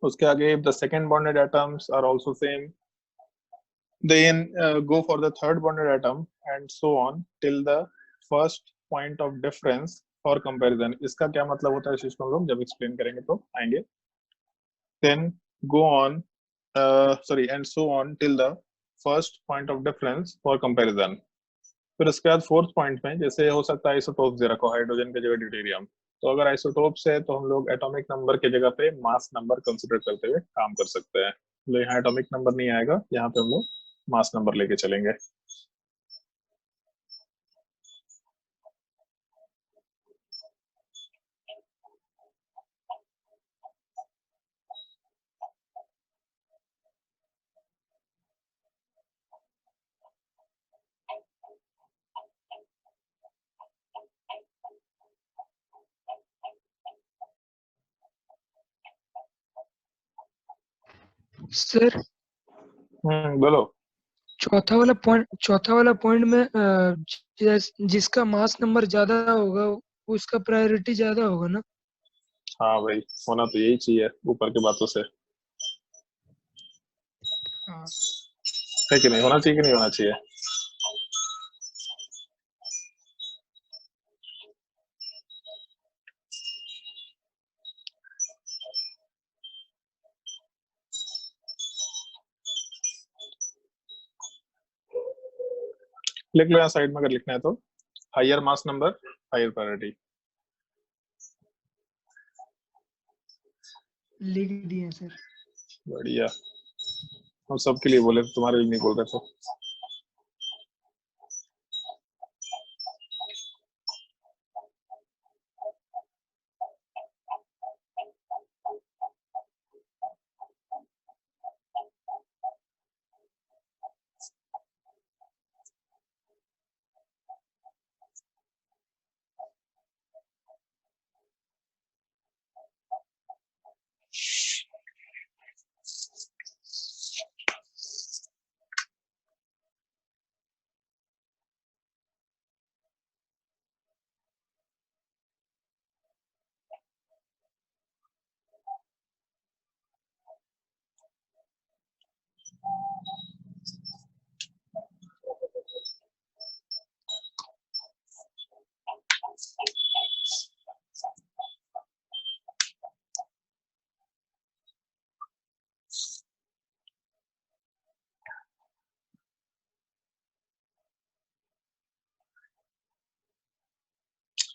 उसके आगे if the second bonded atoms are also same, then go for the third bonded atom and so on till the first point of difference for comparison। इसका क्या मतलब होता है इस चीज को हम लोग जब एक्सप्लेन करेंगे तो आएंगे। then go on and so on till the first point of difference for comparison। फिर उसके बाद फोर्थ पॉइंट में जैसे हो सकता है आइसोटोप दे रखो, हाइड्रोजन की जगह ड्यूटेरियम, तो अगर आइसोटोप्स है तो हम लोग एटॉमिक नंबर की जगह पे मास नंबर कंसिडर करते हुए काम कर सकते हैं। तो यहाँ एटॉमिक नंबर नहीं आएगा, यहाँ पे हम लोग मास नंबर लेके चलेंगे। सर बोलो। चौथा वाला पॉइंट में जिसका मास नंबर ज्यादा होगा उसका प्रायोरिटी ज्यादा होगा ना? हाँ भाई, होना तो यही चाहिए ऊपर की बातों से, हाँ। है कि नहीं? होना चाहिए कि नहीं होना चाहिए? लिख लो यहाँ साइड में अगर लिखना है तो, higher mass number higher priority. लिख दिए सर। बढ़िया, हम सबके लिए बोले, तुम्हारे लिए नहीं बोल रहे थे।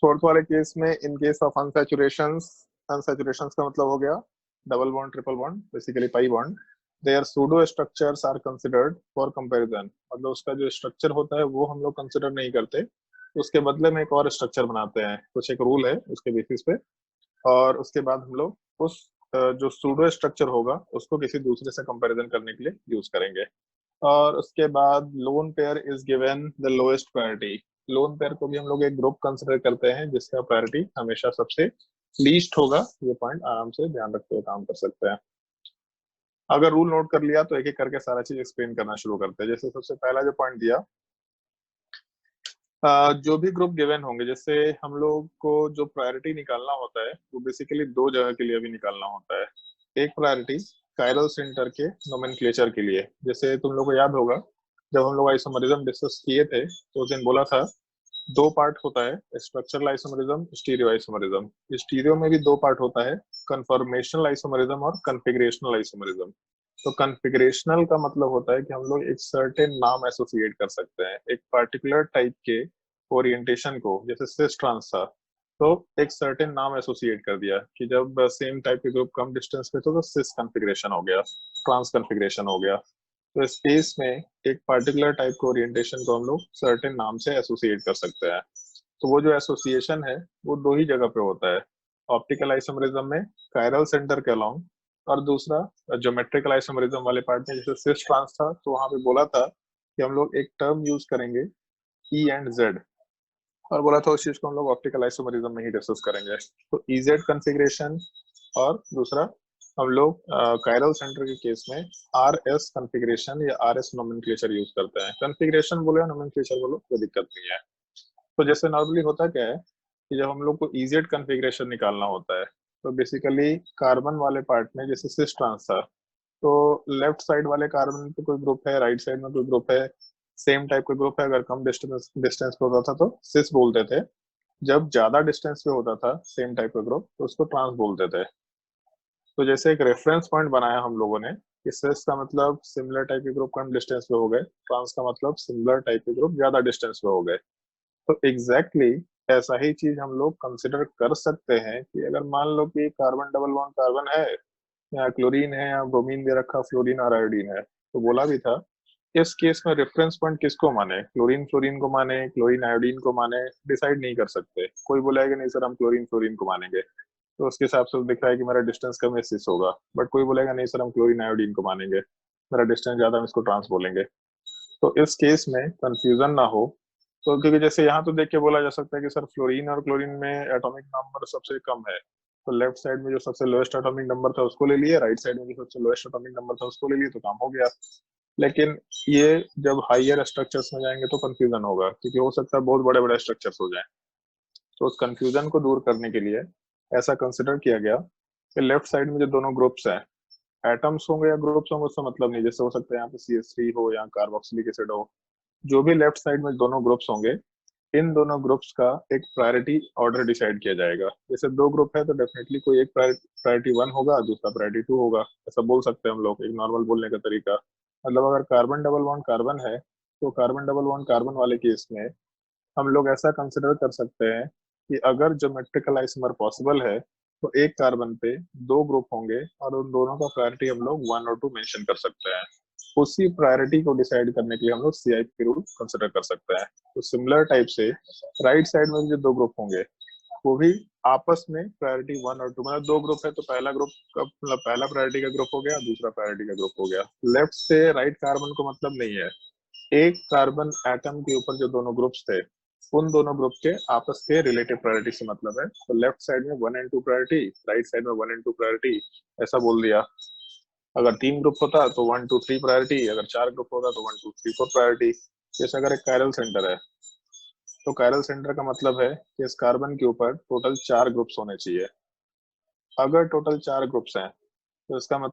फोर्थ वाले केस में इन केस ऑफ अनसैचुरेशंस का मतलब हो गया double bond, triple bond, basically pi bond, there pseudo structures are considered for comparison, मतलब उसका जो स्ट्रक्चर होता है वो हम लोग कंसिडर नहीं करते, उसके बदले में एक और स्ट्रक्चर बनाते हैं, कुछ एक रूल है उसके बेसिस पे, और उसके बाद हम लोग उस जो सूडो स्ट्रक्चर होगा उसको किसी दूसरे से कंपैरिजन करने के लिए यूज करेंगे। और उसके बाद lone pair is given the lowest priority, lone pair को भी हम लोग एक ग्रुप कंसिडर करते हैं जिसका प्रायोरिटी हमेशा सबसे लीस्ट होगा। ये पॉइंट आराम से ध्यान रखते हुए काम कर सकते हैं। अगर रूल नोट कर लिया तो एक एक करके सारा चीज एक्सप्लेन करना शुरू करते हैं। जैसे सबसे पहला जो पॉइंट दिया, जो भी ग्रुप गिवन होंगे, जैसे हम लोग को जो प्रायोरिटी निकालना होता है वो बेसिकली दो जगह के लिए भी निकालना होता है। एक प्रायोरिटी कायरल सेंटर के नोमेनक्लेचर के लिए, जैसे तुम लोग को याद होगा जब हम लोग आइसोमरिज्म डिस्कस किए थे तो उस दिन बोला था दो पार्ट होता है, structural isomerism, stereo isomerism. Stereo में भी दो पार्ट होता है, कन्फॉर्मेशनल आइसोमरिज्म और कन्फिगरेशनल आइसोमरिज्म। तो कन्फिगरेशनल का मतलब होता है कि हम लोग एक सर्टेन नाम एसोसिएट कर सकते हैं एक पर्टिकुलर टाइप के ओरिएंटेशन को, जैसे सिस ट्रांस था तो एक सर्टेन नाम एसोसिएट कर दिया कि जब सेम टाइप के ग्रुप कम डिस्टेंस पे तो सिस कन्फिगरेशन हो गया, ट्रांस कन्फिगरेशन हो गया। तो स्पेस में एक पर्टिकुलर टाइप के ओरिएंटेशन को हम लोग सर्टेन नाम से एसोसिएट कर सकते हैं। तो वो जो एसोसिएशन है वो दो ही जगह पे होता है, ऑप्टिकल आइसोमरिज्म में कायरल सेंटर के अलोंग, और दूसरा ज्योमेट्रिकल आइसोमरिज्म वाले पार्ट में जैसे सिस ट्रांस था तो वहां पे बोला था कि हम लोग एक टर्म यूज करेंगे ई एंड जेड, और बोला था उस चीज को हम लोग ऑप्टिकल आइसोमरिज्म में ही डिस्कस करेंगे। तो इजेड कॉन्फ़िगरेशन और दूसरा हम लोग कायरल सेंटर के केस में आर एस कॉन्फ़िगरेशन या आर एस नोमेनक्लेचर यूज करते हैं। कॉन्फ़िगरेशन बोलो या नोमेनक्लेचर बोलो कोई दिक्कत नहीं है। तो जैसे नॉर्मली होता क्या है कि जब हम लोग को इजेड कॉन्फ़िगरेशन निकालना होता है तो बेसिकली कार्बन वाले पार्ट में जैसे सिस ट्रांस था तो लेफ्ट साइड वाले कार्बन पे कोई ग्रुप है, राइट साइड में कोई ग्रुप है, सेम टाइप का ग्रुप है, अगर कम डिस्टेंस पे होता था तो सिस बोलते थे, जब ज्यादा डिस्टेंस पे होता था सेम टाइप का ग्रुप तो उसको ट्रांस बोलते थे। तो जैसे एक रेफरेंस पॉइंट बनाया हम लोगों ने कि सिस का मतलब सिमिलर टाइप के ग्रुप कम डिस्टेंस पे हो गए, ट्रांस का मतलब सिमिलर टाइप के ग्रुप ज्यादा डिस्टेंस पे हो गए। तो एग्जैक्टली ऐसा ही चीज हम लोग कंसिडर कर सकते हैं कि अगर मान लो कि कार्बन डबल बॉन्ड कार्बन है या क्लोरीन है या ब्रोमीन दे रखा, फ्लोरीन और आयोडीन है, तो बोला भी था इस केस में रेफरेंस पॉइंट किसको माने, क्लोरीन फ्लोरीन को माने, क्लोरीन आयोडीन को माने, डिसाइड नहीं कर सकते। कोई बोलेगा कि नहीं सर हम क्लोरीन फ्लोरीन को मानेंगे, तो उसके हिसाब से दिख रहा है कि मेरा डिस्टेंस कम है सिस होगा, बट कोई बोलेगा नहीं सर हम क्लोरीन आयोडीन को मानेंगे, मेरा डिस्टेंस ज्यादा, हम इसको ट्रांस बोलेंगे। तो इस केस में कंफ्यूजन ना हो, तो क्योंकि जैसे यहाँ तो देख के बोला जा सकता है कि सर फ्लोरीन और क्लोरीन में एटॉमिक नंबर सबसे कम है, तो लेफ्ट साइड में जो सबसे लोएस्ट एटॉमिक नंबर था उसको ले लिए, राइट साइड में जो सबसे लोएस्ट एटॉमिक नंबर था उसको ले लिए, तो काम हो गया। लेकिन ये जब हाइयर स्ट्रक्चर्स में जाएंगे तो कंफ्यूजन होगा, क्योंकि हो सकता है बहुत बड़े बड़े स्ट्रक्चर्स हो जाएं। तो उस कंफ्यूजन को दूर करने के लिए ऐसा कंसिडर किया गया कि लेफ्ट साइड में जो दोनों ग्रुप्स हैं, एटम्स होंगे या ग्रुप्स होंगे उससे मतलब नहीं, जैसे हो सकता है यहाँ पे CH3 हो या कार्बोक्सिलिक एसिड हो, जो भी लेफ्ट साइड में दोनों ग्रुप्स होंगे इन दोनों ग्रुप्स का एक प्रायोरिटी ऑर्डर डिसाइड किया जाएगा। जैसे दो ग्रुप है तो डेफिनेटली कोई एक प्रायोरिटी 1 होगा, दूसरा प्रायोरिटी 2 होगा, ऐसा बोल सकते हैं हम लोग, एक नॉर्मल बोलने का तरीका। मतलब अगर कार्बन डबल बॉन्ड कार्बन है तो कार्बन डबल बॉन्ड कार्बन वाले केस में हम लोग ऐसा कंसिडर कर सकते हैं कि अगर ज्योमेट्रिकल आइसोमर पॉसिबल है तो एक कार्बन पे दो ग्रुप होंगे और उन दोनों का प्रायोरिटी हम लोग 1 और 2 मेंशन कर सकते हैं। उसी प्रायोरिटी को डिसाइड करने के लिए हम लोग CIP रूल कंसिडर कर सकते हैं। तो सिमिलर टाइप से राइट साइड में जो दो ग्रुप होंगे वो भी आपस में प्रायोरिटी 1 और 2, मतलब दो ग्रुप है तो पहला ग्रुप का मतलब पहला प्रायोरिटी का ग्रुप हो गया, दूसरा प्रायोरिटी का ग्रुप हो गया। लेफ्ट से राइट कार्बन को मतलब नहीं है, एक कार्बन एटम के ऊपर जो दोनों ग्रुप्स थे उन दोनों ग्रुप के आपस के रिलेटिव प्रायोरिटी से मतलब है। तो लेफ्ट साइड में 1 और 2 प्रायोरिटी, राइट साइड में 1 और 2 प्रायोरिटी, ऐसा बोल दिया। अगर 3 ग्रुप होता तो 1 2 3 प्रायोरिटी, अगर 4 ग्रुप होता तो 1 2 3 4 प्रायोरिटी। जैसे अगर एक कायरल सेंटर है तो कायरल सेंटर का मतलब है कि इस कार्बन के ऊपर टोटल 4 ग्रुप्स होने चाहिए। अगर टोटल 4 ग्रुप्स हैं तो इसका मतलब